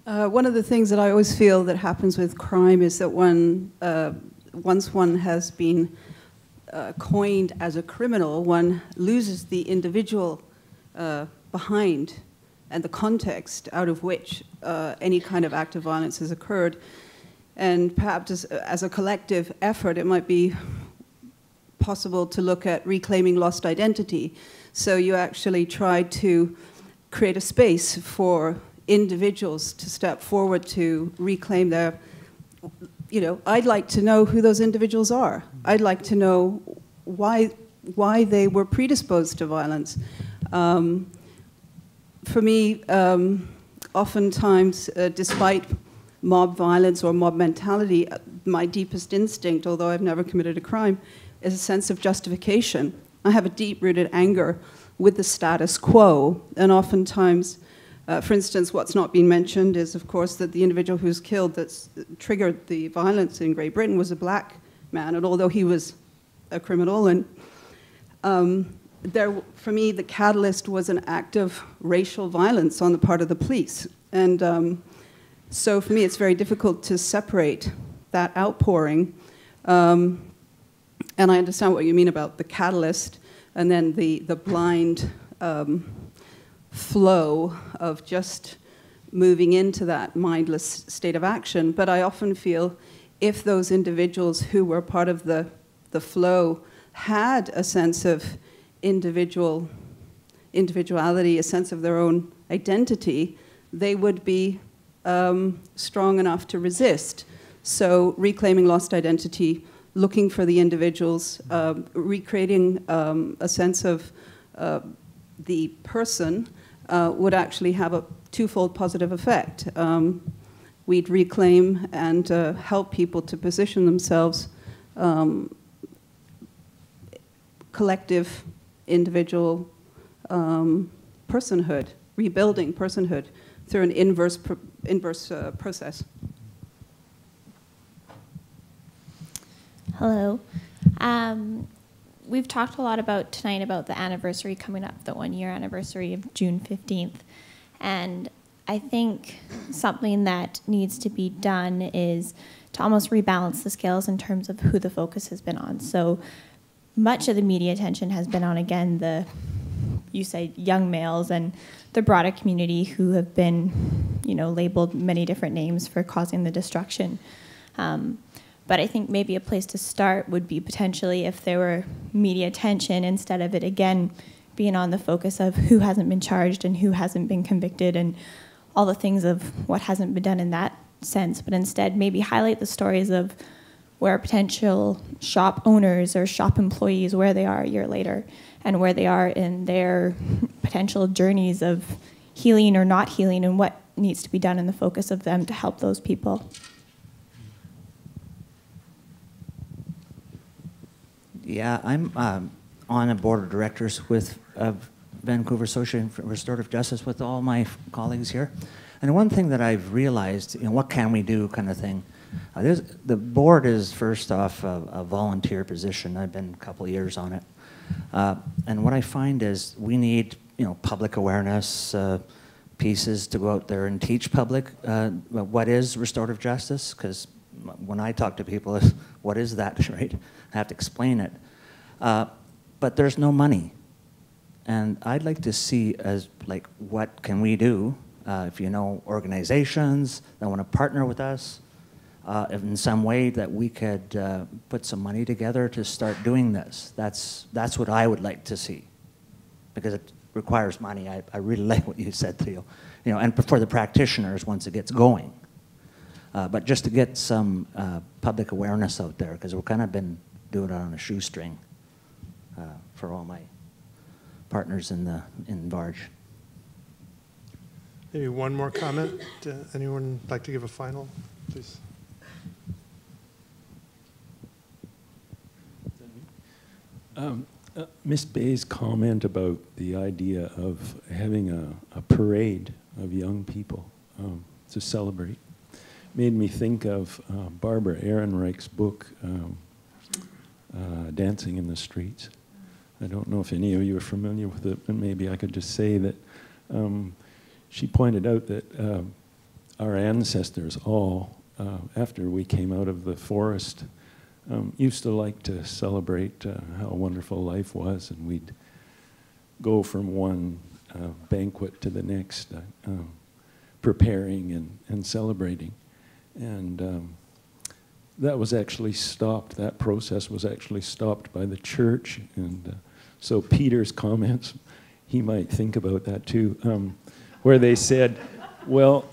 One of the things that I always feel that happens with crime is that once one has been coined as a criminal, one loses the individual behind and the context out of which any kind of act of violence has occurred. And perhaps as a collective effort, it might be possible to look at reclaiming lost identity. So you actually try to create a space for individuals to step forward to reclaim their, I'd like to know who those individuals are. I'd like to know why they were predisposed to violence. For me, oftentimes, despite mob violence or mob mentality, my deepest instinct, although I've never committed a crime, is a sense of justification. I have a deep-rooted anger with the status quo, and oftentimes, for instance, what's not been mentioned is, of course, that the individual who's killed that's triggered the violence in Great Britain was a black man, and although he was a criminal, and for me, the catalyst was an act of racial violence on the part of the police. And so for me, it's very difficult to separate that outpouring. And I understand what you mean about the catalyst and then the blind flow of just moving into that mindless state of action. But I often feel if those individuals who were part of the flow had a sense of individuality, a sense of their own identity, they would be strong enough to resist. So reclaiming lost identity, looking for the individuals, recreating a sense of the person would actually have a twofold positive effect. We'd reclaim and help people to position themselves collective, individual personhood, rebuilding personhood through an inverse process. Hello. We've talked a lot about tonight about the anniversary coming up, the 1-year anniversary of June 15th. And I think something that needs to be done is to almost rebalance the scales in terms of who the focus has been on. So much of the media attention has been on, again, you say young males and the broader community who have been, labeled many different names for causing the destruction. But I think maybe a place to start would be potentially if there were media attention instead of it, again, being on the focus of who hasn't been charged and who hasn't been convicted and all the things of what hasn't been done in that sense, but instead maybe highlight the stories of where potential shop owners or shop employees, where they are a year later and where they are in their potential journeys of healing or not healing and what needs to be done in the focus of them to help those people. Yeah, I'm on a board of directors with Vancouver Association for Restorative Justice with all my colleagues here. And one thing that I've realized, what can we do kind of thing. The board is first off a volunteer position. I've been a couple of years on it. And what I find is we need, public awareness pieces to go out there and teach public what is restorative justice, because when I talk to people, what is that, right? I have to explain it. But there's no money. And I'd like to see what can we do if you know organizations that want to partner with us in some way that we could put some money together to start doing this. That's what I would like to see, because it requires money. I really like what you said, Theo. And for the practitioners once it gets going. But just to get some public awareness out there, because we've kind of been doing it on a shoestring for all my partners in Varge. Maybe one more comment. Anyone like to give a final, please? Ms. Bay's comment about the idea of having a parade of young people to celebrate made me think of Barbara Ehrenreich's book, Dancing in the Streets. I don't know if any of you are familiar with it, but maybe I could just say that she pointed out that our ancestors all, after we came out of the forest, used to like to celebrate how wonderful life was, and we'd go from one banquet to the next, preparing and celebrating. And that was actually stopped, that process was actually stopped by the church. And so Peter's comments, he might think about that too, where they said, well,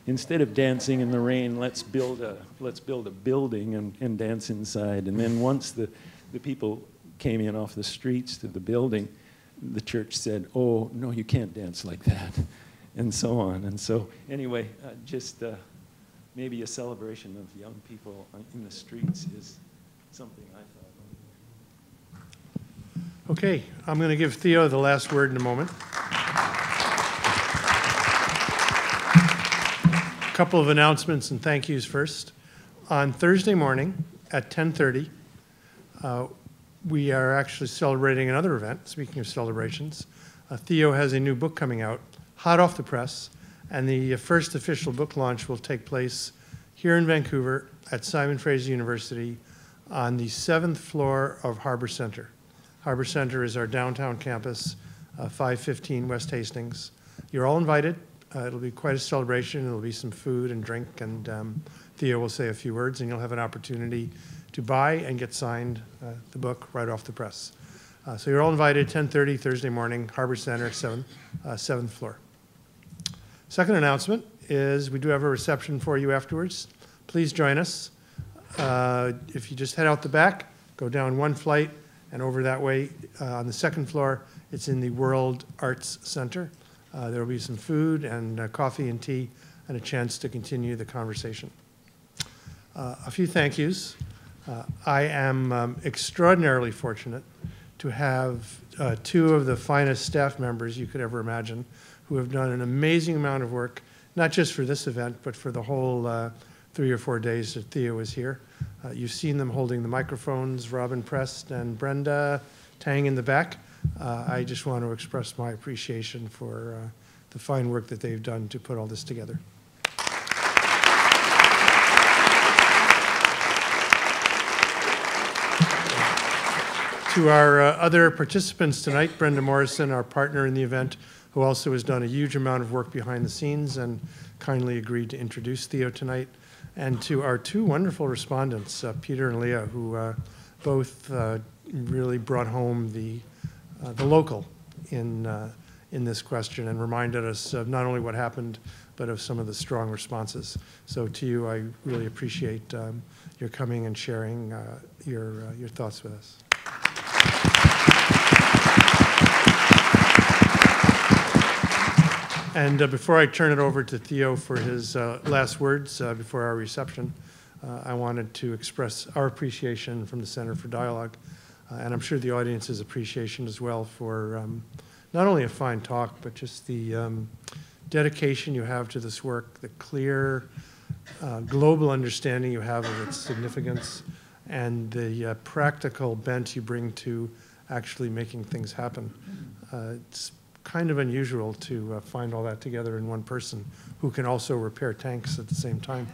instead of dancing in the rain, let's build a building and dance inside. And then once the people came in off the streets to the building, the church said, oh, no, you can't dance like that, and so on. And so anyway, just maybe a celebration of young people in the streets is something I thought. Okay, I'm going to give Theo the last word in a moment. A couple of announcements and thank yous first. On Thursday morning at 10:30, we are actually celebrating another event. Speaking of celebrations, Theo has a new book coming out, hot off the press, and the first official book launch will take place here in Vancouver at Simon Fraser University on the 7th floor of Harbour Centre. Harbour Centre is our downtown campus, 515 West Hastings. You're all invited. It'll be quite a celebration. There'll be some food and drink, and Theo will say a few words, and you'll have an opportunity to buy and get signed the book right off the press. So you're all invited, 10:30 Thursday morning, Harbour Centre, 7th floor. Second announcement is we do have a reception for you afterwards. Please join us. If you just head out the back, go down one flight, and over that way on the 2nd floor, it's in the World Arts Center. There will be some food and coffee and tea and a chance to continue the conversation. A few thank yous. I am extraordinarily fortunate to have two of the finest staff members you could ever imagine who have done an amazing amount of work, not just for this event, but for the whole 3 or 4 days that Theo was here. You've seen them holding the microphones, Robin Prest and Brenda Tang in the back. I just want to express my appreciation for the fine work that they've done to put all this together. To our other participants tonight, Brenda Morrison, our partner in the event, who also has done a huge amount of work behind the scenes and kindly agreed to introduce Theo tonight. And to our two wonderful respondents, Peter and Leah, who both really brought home the local in this question and reminded us of not only what happened, but of some of the strong responses. So to you, I really appreciate your coming and sharing your thoughts with us. And before I turn it over to Theo for his last words before our reception, I wanted to express our appreciation from the Centre for Dialogue, and I'm sure the audience's appreciation as well for not only a fine talk, but just the dedication you have to this work, the clear global understanding you have of its significance, and the practical bent you bring to actually making things happen. It's kind of unusual to find all that together in one person who can also repair tanks at the same time.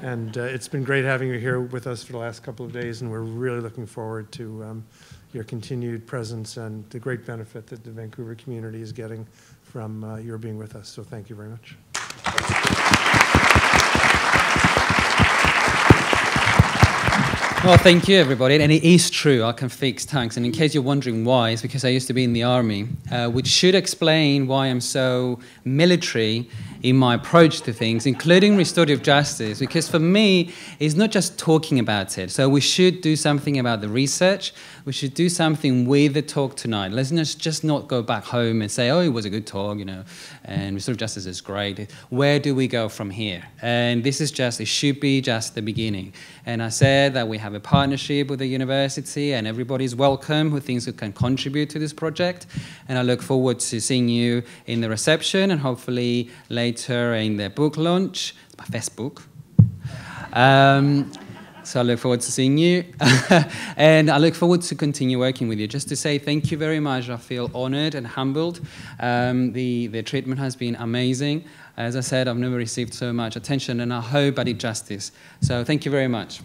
And it's been great having you here with us for the last couple of days, and we're really looking forward to your continued presence and the great benefit that the Vancouver community is getting from your being with us. So thank you very much. Well, thank you, everybody. And it is true, I can fix tanks. And in case you're wondering why, it's because I used to be in the army, which should explain why I'm so military in my approach to things, including restorative justice, because for me, it's not just talking about it. So we should do something about the research. We should do something with the talk tonight. Let's just not go back home and say, oh, it was a good talk, you know, and restorative justice is great. Where do we go from here? And this is just, it should be just the beginning. And I said that we have a partnership with the university and everybody's welcome who thinks who can contribute to this project. And I look forward to seeing you in the reception and hopefully later in the book launch. It's my first book. So I look forward to seeing you. And I look forward to continue working with you. Just to say thank you very much. I feel honored and humbled. The treatment has been amazing. As I said, I've never received so much attention, and I hope I did justice. So thank you very much.